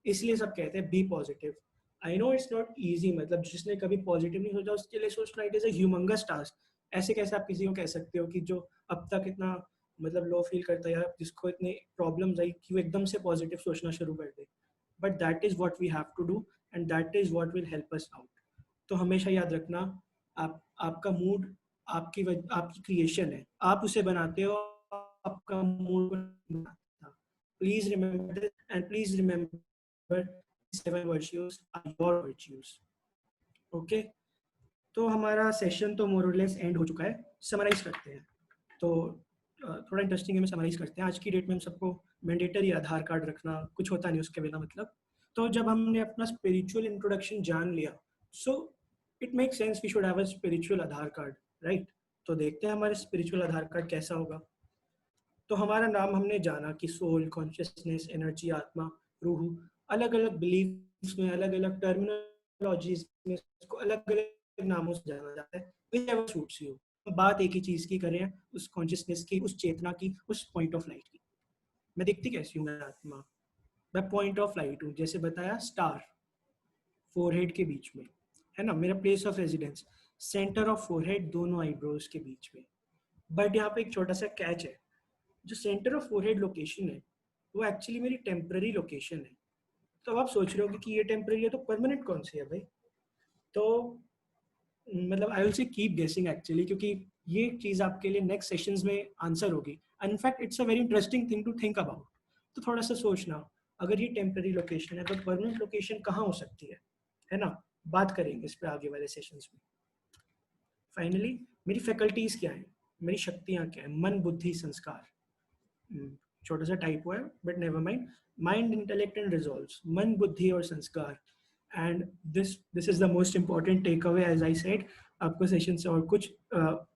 इसलिए सब कहते हैं be positive. I know it's not easy, मतलब जिसने कभी पॉजिटिव नहीं सोचा उसके लिए सोचना it is a humongous task. ऐसे कैसे आप किसी को कह सकते हो कि जो अब तक इतना मतलब लो फील करता है, या जिसको इतनी प्रॉब्लम्स आई कि वो एकदम से पॉजिटिव सोचना शुरू कर दे। But that is what we have to do, and that is what will help us out. तो हमेशा याद रखना, आपका मूड आपकी क्रिएशन है, आप उसे बनाते हो, आपका मूड बनाता। Please remember this, and please remember 7 virtues are your virtues. Okay, तो हमारा सेशन तो मोर और लेस एंड हो चुका है। समराइज करते हैं, तो थोड़ा इंटरेस्टिंग है, मैं समराइज करते हैं। आज की डेट में हम सबको मैंडेटरी आधार कार्ड रखना, कुछ होता नहीं उसके बिना, मतलब। तो जब हमने अपना स्पिरिचुअल इंट्रोडक्शन जान लिया, so it make sense we should have a spiritual Aadhaar card, right. तो देखते हैं हमारे स्पिरिचुअल आधार कार्ड कैसा होगा। तो हमारा नाम हमने जाना कि सोल, कॉन्शियसनेस, एनर्जी, आत्मा, रूह, अलग अलग बिलीव्स में, अलग अलग टर्मिनोलॉजीज में इसको अलग अलग नामों से जाना जाता है, व्हिचएवर सूट्स यू। बात एक ही चीज की करें, उस कॉन्शियसनेस की, उस चेतना की, उस पॉइंट ऑफ लाइट की। मैं दिखती कैसी हूँ, मैं आत्मा, मैं पॉइंट ऑफ लाइट हूँ, जैसे बताया स्टार फोरहेड के बीच में, है ना। मेरा place of residence centre of forehead, दोनों आईब्रोज के बीच में। बट यहाँ पे एक छोटा सा कैच है, जो सेंटर ऑफ फोरहेड लोकेशन है वो एक्चुअली मेरी टेम्पररी लोकेशन है। तो अब आप सोच रहे हो कि ये टेम्पररी है, तो परमानेंट कौन सी है भाई। तो मतलब I will say keep guessing actually, क्योंकि ये चीज़ आपके लिए नेक्स्ट सेशंस में आंसर होगी। In fact it's a very interesting thing to think about. तो थोड़ा सा सोचना, अगर ये टेम्पररी लोकेशन है तो परमानेंट लोकेशन कहाँ हो सकती है ना? बात करेंगे इस पर आगे वाले सेशंस में। फाइनली मेरी फैकल्टीज क्या है, मेरी शक्तियाँ क्या है, मन बुद्धि संस्कार। छोटा सा टाइप हुआ है but never mind. Mind intellect and resolves, मन बुद्धि और संस्कार। And this is the most important take away as I said. आपको सेशन से और कुछ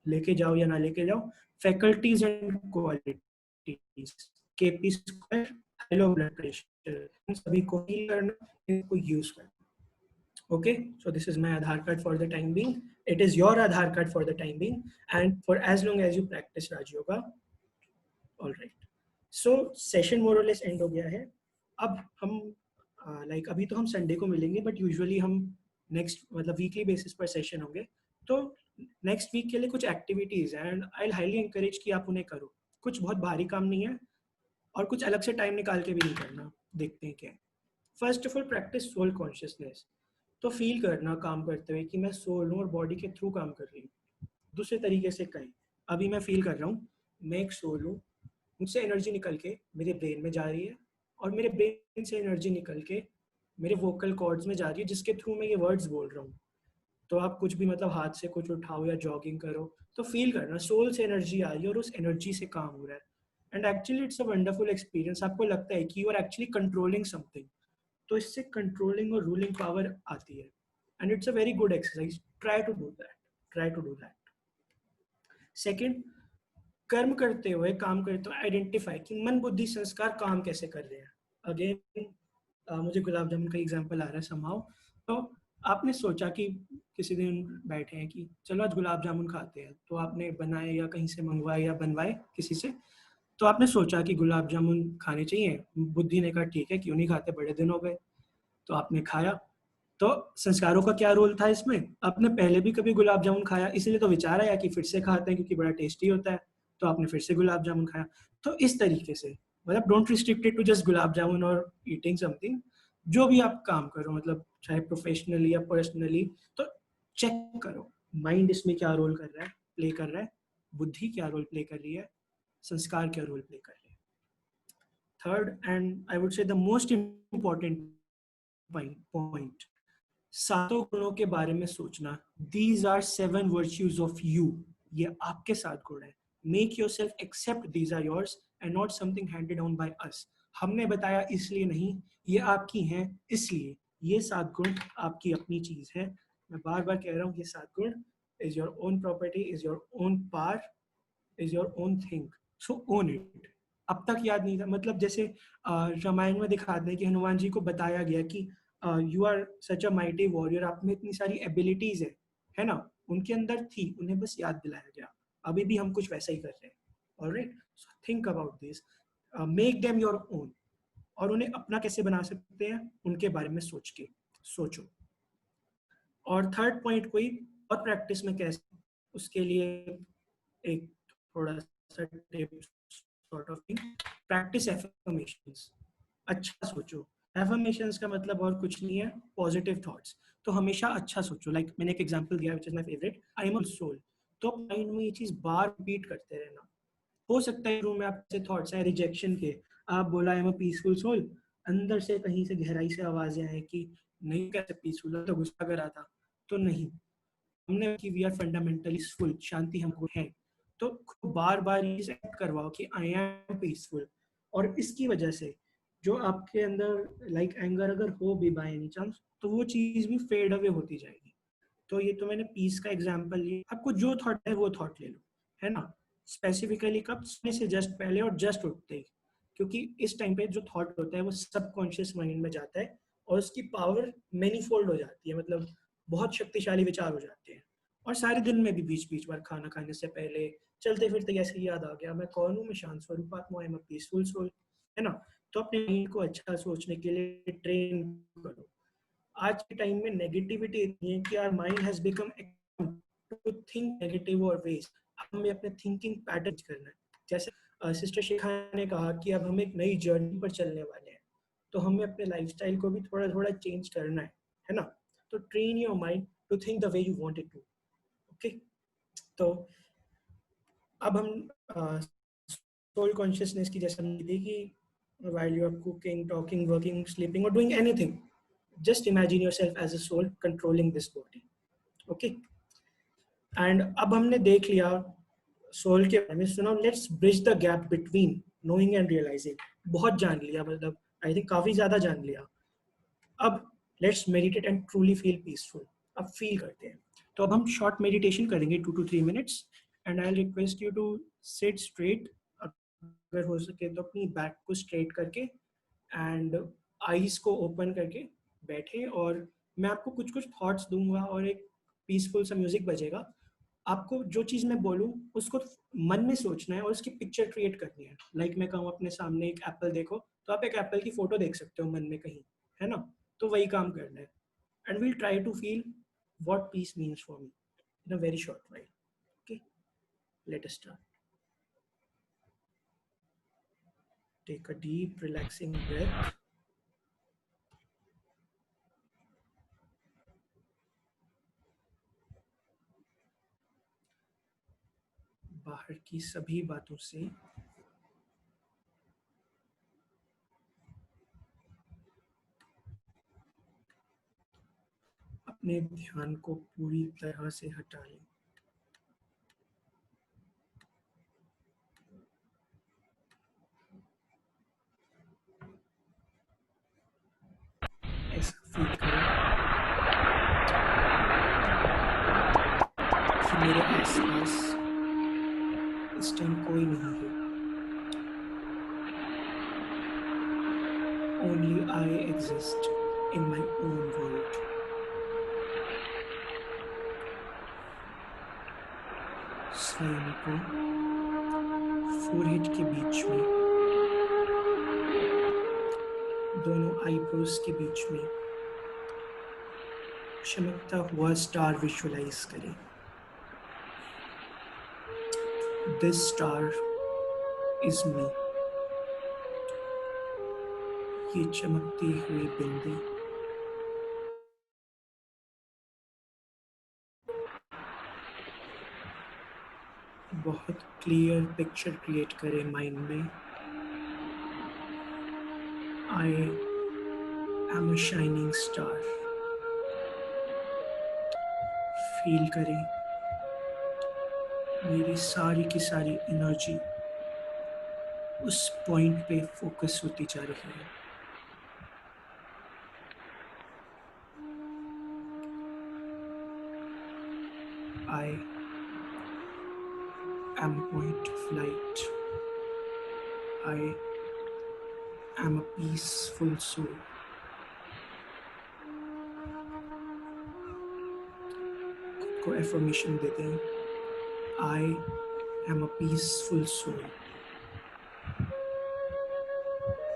लेके जाओ या ना लेके जाओ, faculties and qualities, KP square, hello blood pressure, इन सभी को ही करना, इनको यूज करना। Okay, so this is my Aadhaar card for the time being. It is your Aadhaar card for the time being, and for as long as you practice Raj Yoga. All right. So session more or less end हो गया है। अब हम like अभी तो हम Sunday को मिलेंगे, बट यूजुअली हम नेक्स्ट मतलब वीकली बेसिस पर सेशन होंगे। तो नेक्स्ट वीक के लिए कुछ एक्टिविटीज हैं एंड आई हाईली इंकरेज कि आप उन्हें करो। कुछ बहुत भारी काम नहीं है और कुछ अलग से टाइम निकाल के भी नहीं करना। देखते हैं क्या है। First of all practice soul consciousness. तो फील करना काम करते हुए कि मैं सोल हूँ और बॉडी के थ्रू काम कर रही हूँ। दूसरे तरीके से कहीं, अभी मैं फील कर रहा हूँ मैं एक सोल हूँ, मुझसे एनर्जी निकल के मेरे ब्रेन में जा रही है और मेरे ब्रेन से एनर्जी निकल के मेरे वोकल कॉर्ड्स में जा रही है, जिसके थ्रू मैं ये वर्ड्स बोल रहा हूँ। तो आप कुछ भी मतलब हाथ से कुछ उठाओ या जॉगिंग करो तो फील करना सोल से एनर्जी आ रही है और उस एनर्जी से काम हो रहा है। And actually it's a wonderful experience. आपको लगता है कि you are actually controlling something, तो इससे कंट्रोलिंग और रूलिंग पावर आती है। And it's a very good exercise. Try to do that, try to do that. Second, कर्म करते हुए काम करते हुए आइडेंटिफाई कि मन बुद्धि संस्कार काम कैसे कर रहे हैं। अगेन मुझे गुलाब जामुन का एग्जांपल आ रहा है समहाउ। तो आपने सोचा कि किसी दिन बैठे हैं कि चलो आज गुलाब जामुन खाते हैं, तो आपने बनाए या कहीं से मंगवाए या बनवाए किसी से। तो आपने सोचा कि गुलाब जामुन खाने चाहिए, बुद्धि ने कहा ठीक है क्यों नहीं खाते, बड़े दिन हो गए, तो आपने खाया। तो संस्कारों का क्या रोल था इसमें? आपने पहले भी कभी गुलाब जामुन खाया, इसीलिए तो विचार आया कि फिर से खाते हैं क्योंकि बड़ा टेस्टी होता है, तो आपने फिर से गुलाब जामुन खाया। तो इस तरीके से मतलब don't restrict it to just gulab jamun और ईटिंग समथिंग। जो भी आप काम करो, मतलब चाहे प्रोफेशनली या पर्सनली, तो चेक करो माइंड इसमें क्या रोल कर रहा है, प्ले कर रहा है, बुद्धि क्या रोल प्ले कर रही है, संस्कार क्या रोल प्ले कर रहे हैं। Third and I would say the most important point, सातों गुणों के बारे में सोचना। These are 7 virtues of you. ये आपके 7 गुण है। Make yourself accept these are yours and not something handed down by us. हमने बताया इसलिए नहीं, ये आपकी हैं इसलिए। ये 7 गुण आपकी अपनी चीज है। मैं बार बार कह रहा हूँ, ये 7 गुण is your own property, is your own power, is your own thing, so own it. अब तक याद नहीं था, मतलब जैसे रामायण में दिखाते हैं कि हनुमान जी को बताया गया कि you are such a mighty warrior, आप में इतनी सारी एबिलिटीज है ना, उनके अंदर थी, उन्हें बस याद दिलाया गया। अभी भी हम कुछ वैसा ही कर रहे हैं। Alright, so think about this, make them your own. और उन्हें अपना कैसे बना सकते हैं, उनके बारे में सोच के सोचो। और थर्ड पॉइंट, कोई और प्रैक्टिस में कैसे, उसके लिए एक थोड़ा सा tip sort of thing, practice affirmations. अच्छा सोचो। एफर्मेशंस का मतलब और कुछ नहीं है, पॉजिटिव थॉट्स। तो हमेशा अच्छा सोचो। लाइक मैंने एक एग्जांपल दिया which is my favourite, I am a soul. तो माइंड में ये चीज बार रिपीट करते रहना। हो सकता है रूम में आपसे थॉट्स आए रिजेक्शन के, आप बोला I am a peaceful soul, अंदर से कहीं से गहराई से आवाजें आए कि नहीं कैसे पीसफुल, तो गुस्सा कर रहा था। तो नहीं, हमने कि वी आर फंडामेंटली पीसफुल, शांति हमको है। तो बार बार ये एक्ट करवाओ कि आई एम पीसफुल। और इसकी वजह से जो आपके अंदर लाइक एंगर अगर हो भी बाय एनी चांस, तो वो चीज भी फेड अवे होती जाएगी। तो ये तो मैंने पीस का एग्जांपल लिया। आपको जो थॉट है वो थॉट ले लो, है ना। स्पेसिफिकली कब, सोने से जस्ट पहले और जस्ट उठते ही, क्योंकि इस टाइम पे जो थॉट होता है वो सबकॉन्शियस माइंड में जाता है और उसकी पावर मैनीफोल्ड हो जाती है, मतलब बहुत शक्तिशाली विचार हो जाते हैं। और सारे दिन में भी बीच बीच बार खाना खाने से पहले, चलते फिरते ऐसे याद आ गया, मैं कौन हूँ, मैं शांत स्वरूप आत्मा, I am a peaceful soul, है ना। तो अपने माइंड को अच्छा सोचने के लिए ट्रेन करो। आज के टाइम में नेगेटिविटी इतनी है कि our mind has become to think negative और वेस्ट। हमें अपने थिंकिंग पैटर्न करना है। जैसे सिस्टर शेखा ने कहा कि अब हम एक नई जर्नी पर चलने वाले हैं, तो हमें अपने लाइफस्टाइल को भी थोड़ा थोड़ा चेंज करना है ना। तो train your mind to think the way you want it to. Okay, तो अब हम soul consciousness की जैसे हमने दी कि while you are cooking, talking, working, sleeping, or doing anything, just imagine yourself as a soul controlling this body. Okay, and अब हमने देख लिया सोल के बारे में. So now let's bridge the gap between knowing and realising. बहुत जान लिया, मतलब आई थिंक काफी ज्यादा जान लिया. अब let's meditate and truly feel peaceful. अब फील करते हैं. तो अब हम शॉर्ट मेडिटेशन करेंगे 2 to 3 minutes, and I request you to sit straight. अगर हो सके तो अपनी बैक को स्ट्रेट करके एंड आईज को ओपन करके बैठे, और मैं आपको कुछ कुछ थॉट्स दूंगा और एक पीसफुल सा म्यूजिक बजेगा. आपको जो चीज मैं बोलूं उसको मन में सोचना है और उसकी पिक्चर क्रिएट करनी है. लाइक मैं कहूँ अपने सामने एक एप्पल देखो, तो आप एक एप्पल की फोटो देख सकते हो मन में कहीं, है ना. तो वही काम करना है. And we'll try to feel what peace means for me in a very short while. Okay, let us start. Take a deep relaxing breath. बाहर की सभी बातों से अपने ध्यान को पूरी तरह से हटा लें. ऐसा फील करें कि मेरे आसपास इस टाइम कोई नहीं है. Only I exist in my own world. स्वयं को फोरहेड के बीच में, दोनों आईब्रोज के बीच में चमकता हुआ स्टार विजुअलाइज करें. This star is me. ये चमकती हुई बिंदी बहुत क्लियर पिक्चर क्रिएट करे माइंड में. I am a shining star. Feel करें मेरी सारी की सारी एनर्जी उस पॉइंट पे फोकस होती जा रही है. I am a point of light. I am a peaceful soul. खुद को एफर्मेशन देते हैं. I am a peaceful soul.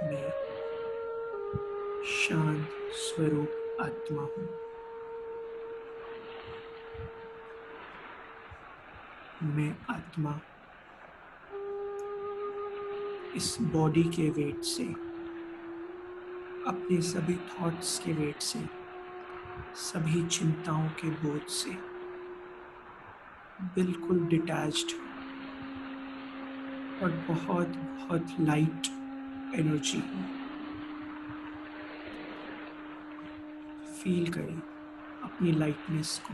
मैं शांत स्वरूप आत्मा हूँ. मैं आत्मा इस बॉडी के वेट से, अपने सभी थॉट्स के वेट से, सभी चिंताओं के बोझ से बिल्कुल डिटैच्ड और बहुत बहुत लाइट एनर्जी हूँ. फील करें अपनी लाइटनेस को,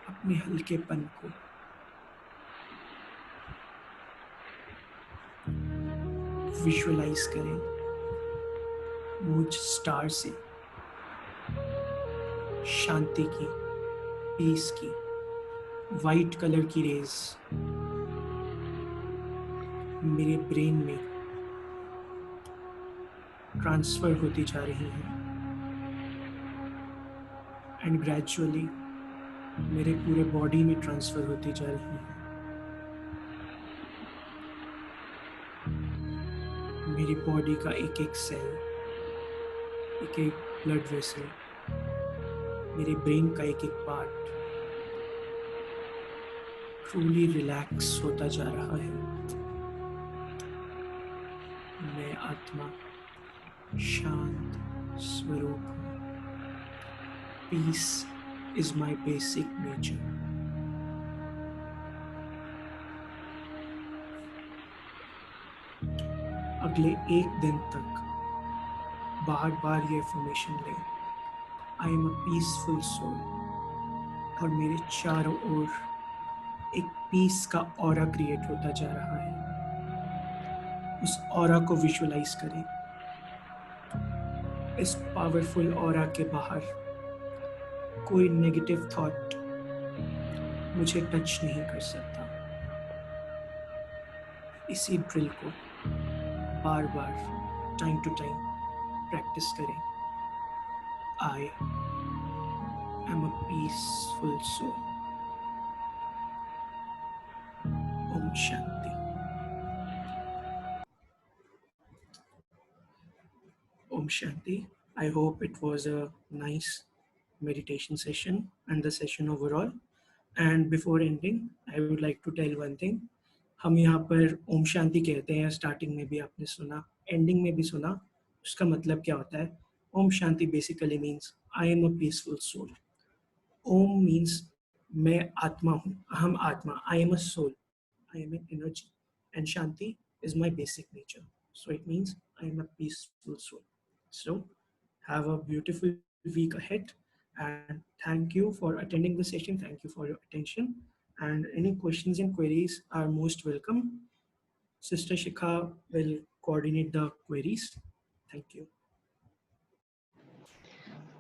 अपने हल्केपन को. विजुअलाइज करें मुझ स्टार से शांति की, पीस की, वाइट कलर की रेज मेरे ब्रेन में ट्रांसफर होती जा रही है एंड ग्रेजुअली मेरे पूरे बॉडी में ट्रांसफर होती जा रही है. मेरी बॉडी का एक एक सेल, एक एक ब्लड वेसल, मेरे ब्रेन का एक एक पार्ट ट्रूली रिलैक्स होता जा रहा है. मैं आत्मा शांत स्वरूप हूँ. Peace is my basic nature. अगले एक दिन तक बार बार ये अफर्मेशन लें, I am a peaceful soul, और मेरे चारों ओर एक पीस का ऑरा क्रिएट होता जा रहा है. उस ऑरा को विजुअलाइज करें. इस पावरफुल ऑरा के बाहर कोई नेगेटिव थॉट मुझे टच नहीं कर सकता. इसी ड्रिल को बार बार टाइम टू टाइम प्रैक्टिस करें. I am a peaceful soul. Om Shanti. Om Shanti. I hope it was a nice meditation session and the session overall. And before ending, I would like to tell one thing. हम यहाँ पर ओम शांति कहते हैं, starting में भी आपने सुना, एंडिंग में भी सुना. उसका मतलब क्या होता है? Om Shanti basically means I am a peaceful soul. Om means मैं आत्मा हूँ, अहम आत्मा, I am a soul, I am an energy, and Shanti is my basic nature. So it means I am a peaceful soul. So have a beautiful week ahead, and thank you for attending the session. Thank you for your attention. And any questions and queries are most welcome. Sister Shikha will coordinate the queries. Thank you.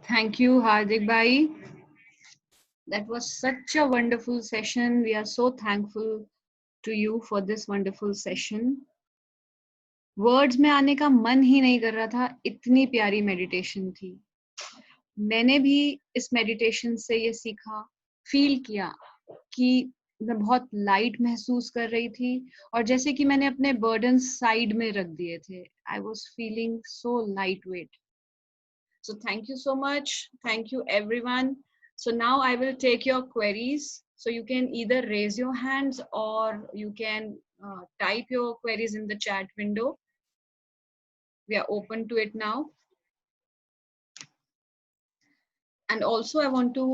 Thank you, Hardik Bhai. That was such a wonderful session. We are so thankful to you for this wonderful session. Words में आने का मन ही नहीं कर रहा था, इतनी प्यारी मेडिटेशन थी. मैंने भी इस मेडिटेशन से ये सीखा, फील किया कि मैं बहुत लाइट महसूस कर रही थी, और जैसे कि मैंने अपने बर्डन साइड में रख दिए थे. I was feeling so light weight. So thank you so much. Thank you everyone. So now I will take your queries. So you can either raise your hands or you can type your queries in the chat window. We are open to it now. And also I want to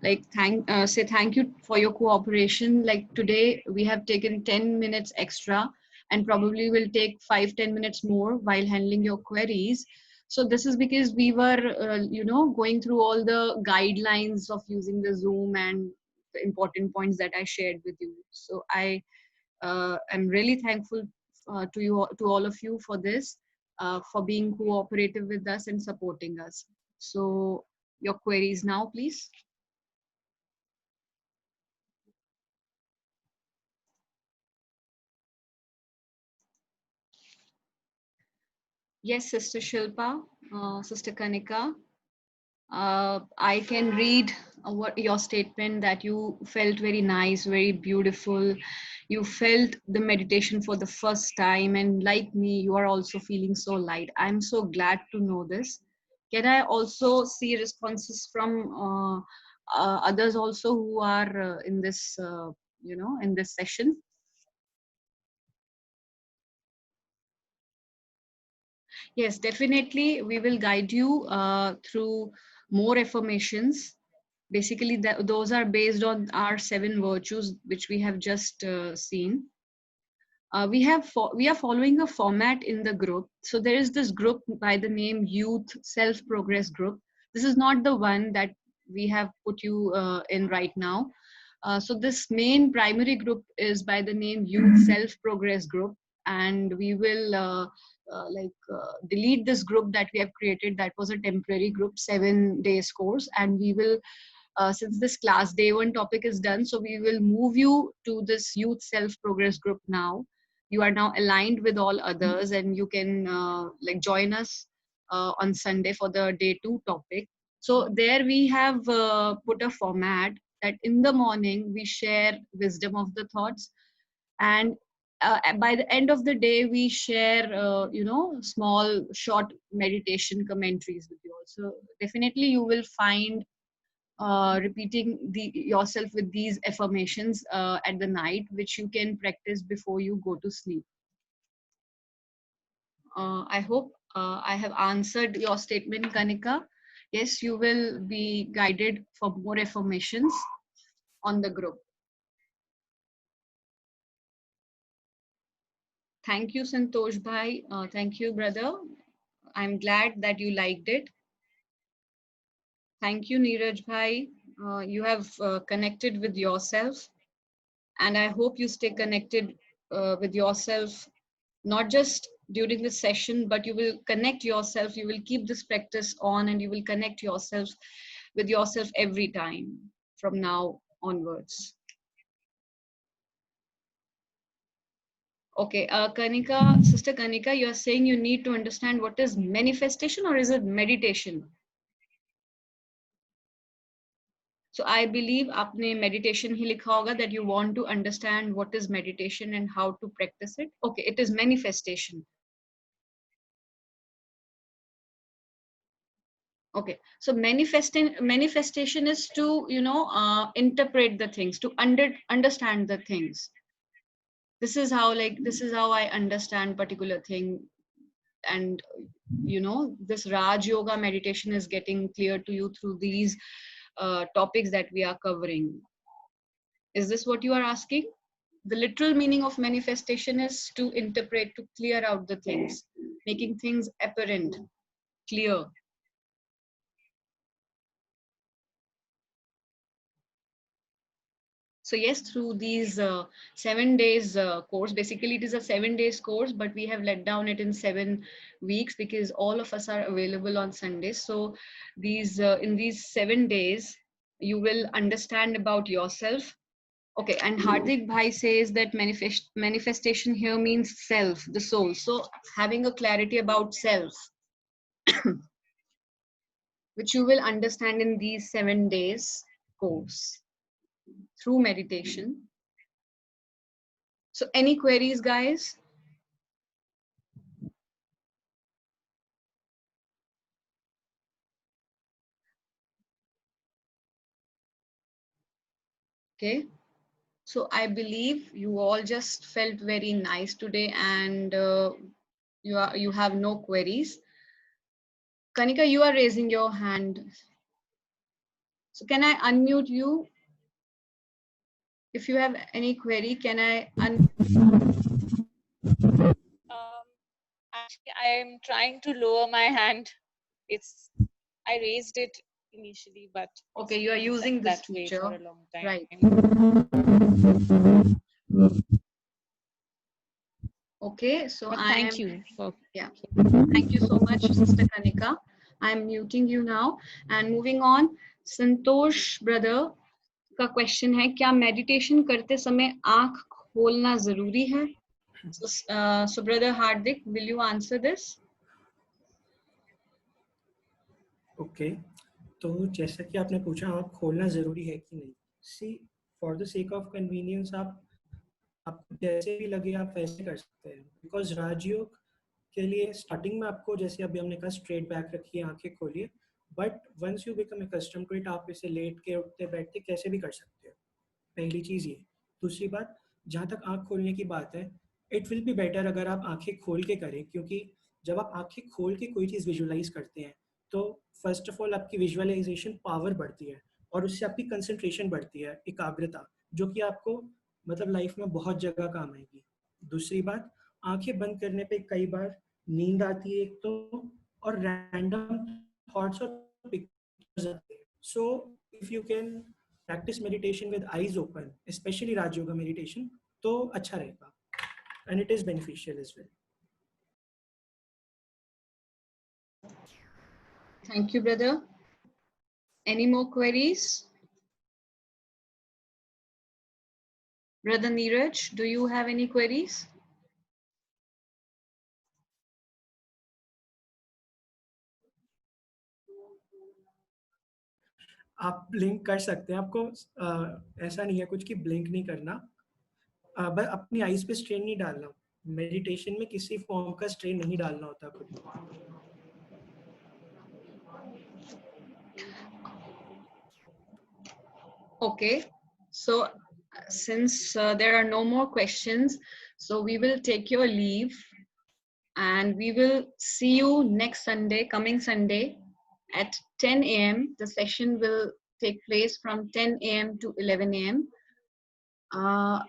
say thank you for your cooperation. Like today we have taken 10 minutes extra, and probably will take 5-10 minutes more while handling your queries. So this is because we were going through all the guidelines of using the Zoom and the important points that I shared with you. So I am really thankful to all of you for this, for being cooperative with us and supporting us. So your queries now, please. Yes, Sister Shilpa, Sister Kanika. I can read what your statement, that you felt very nice, very beautiful. You felt the meditation for the first time, and like me, you are also feeling so light. I'm so glad to know this. Can I also see responses from others also who are in this session? Yes, definitely. We will guide you through more affirmations. Basically, those are based on our 7 virtues, which we have just seen. We are following a format in the group. So there is this group by the name Youth Self Progress Group. This is not the one that we have put you in right now. So this main primary group is by the name Youth Self Progress Group, and we will delete this group that we have created. That was a temporary group, 7 days course, and we will, since this class day 1 topic is done, so we will move you to this Youth Self Progress Group now. You are now aligned with all others, and you can join us on Sunday for the day 2 topic. So there we have put a format that in the morning we share wisdom of the thoughts, and by the end of the day we share small short meditation commentaries with you. So definitely you will find repeating yourself with these affirmations at the night, which you can practice before you go to sleep. I hope I have answered your statement, Kanika. Yes, you will be guided for more affirmations on the group. Thank you, Santosh Bhai. Thank you, brother. I'm glad that you liked it. Thank you, Neeraj Bhai. You have connected with yourself, and I hope you stay connected with yourself, not just during the session, but you will connect yourself. You will keep this practice on, and you will connect yourself with yourself every time from now onwards. Okay, Kanika, Sister Kanika, you are saying you need to understand what is manifestation, or is it meditation? So I believe आपने meditation ही लिखा होगा, that you want to understand what is meditation and how to practice it. Okay, it is manifestation. Okay, so manifestation is to, you know, interpret the things, to understand the things. This is how, like, this is how I understand particular thing. And you know, this Raj Yoga meditation is getting clear to you through these topics that we are covering. Is this what you are asking? The literal meaning of manifestation is to interpret, to clear out the things, making things apparent, clear. So yes, through these 7 days course, basically it is a 7 days course, but we have let down it in 7 weeks because all of us are available on Sundays. So these in these 7 days, you will understand about yourself. Okay, and Hardik Bhai says that manifestation here means self, the soul. So having a clarity about self, which you will understand in these 7 days course through meditation. So any queries, guys? Okay. So I believe you all just felt very nice today, and you have no queries. Kanika, you are raising your hand. So can I unmute you? If you have any query, can I Actually, I am trying to lower my hand. I raised it initially, but Okay, you are using this that way feature, for a long time. right? Okay, so But I thank am, you for thank you so much, Sister Kanika. I'm muting you now and moving on. Santosh brother का question है, क्या meditation करते समय आँख खोलना जरूरी है? So brother Hardik, will you answer this? Okay तो जैसा कि आपने पूछा आँख खोलना ज़रूरी है कि नहीं, see for the sake of convenience आपको जैसे भी लगे आप वैसे कर सकते हैं, बिकॉज राजयोग के लिए स्टार्टिंग में आपको जैसे अभी हमने कहा स्ट्रेट बैक रखिए, आंखें खोलिए, but once you become accustomed to it आप इसे लेट के उठते बैठते कैसे भी कर सकते हो। पहली चीज़ ये। दूसरी बात, जहाँ तक आँख खोलने की बात है, इट विल बी बेटर अगर आप आंखें खोल के करें, क्योंकि जब आप आंखें खोल के कोई चीज़ विजुअलाइज करते हैं तो फर्स्ट ऑफ ऑल आपकी विजुअलाइजेशन पावर बढ़ती है और उससे आपकी कंसंट्रेशन बढ़ती है, एकाग्रता, जो कि आपको मतलब लाइफ में बहुत जगह काम आएगी। दूसरी बात, आंखें बंद करने पे कई बार नींद आती है एक तो, और रैंडम थॉट्स और पिक्चर्स आते हैं। So if you can practice meditation with eyes open, specially Raj Yoga meditation, तो अच्छा रहेगा and it is beneficial as well. Thank you, brother. Any more queries? Brother Neeraj, do you have any queries? आप blink कर सकते हैं, आपको ऐसा नहीं है कुछ कि ब्लिंक नहीं करना, बस अपनी आईज पे स्ट्रेन नहीं डालना। मेडिटेशन में किसी फॉर्म का स्ट्रेन नहीं डालना होता खुद पे। Okay, so since there are no more questions, so we will take your leave and we will see you next Sunday, coming Sunday, at 10 a.m. The session will take place from 10 a.m. to 11 a.m.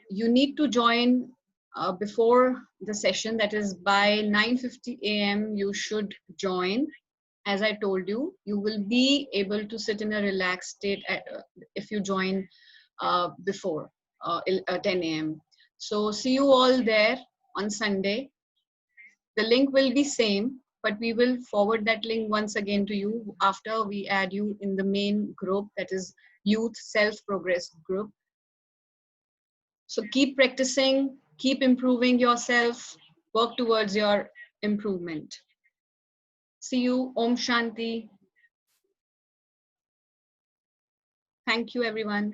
You need to join before the session, that is by 9:50 a.m. you should join. As I told you, you will be able to sit in a relaxed state if you join before 10 a.m. So see you all there on Sunday. The link will be same, but we will forward that link once again to you after we add you in the main group, that is Youth Self Progress group. So keep practicing, keep improving yourself, work towards your improvement. See you. Om Shanti. Thank you, everyone.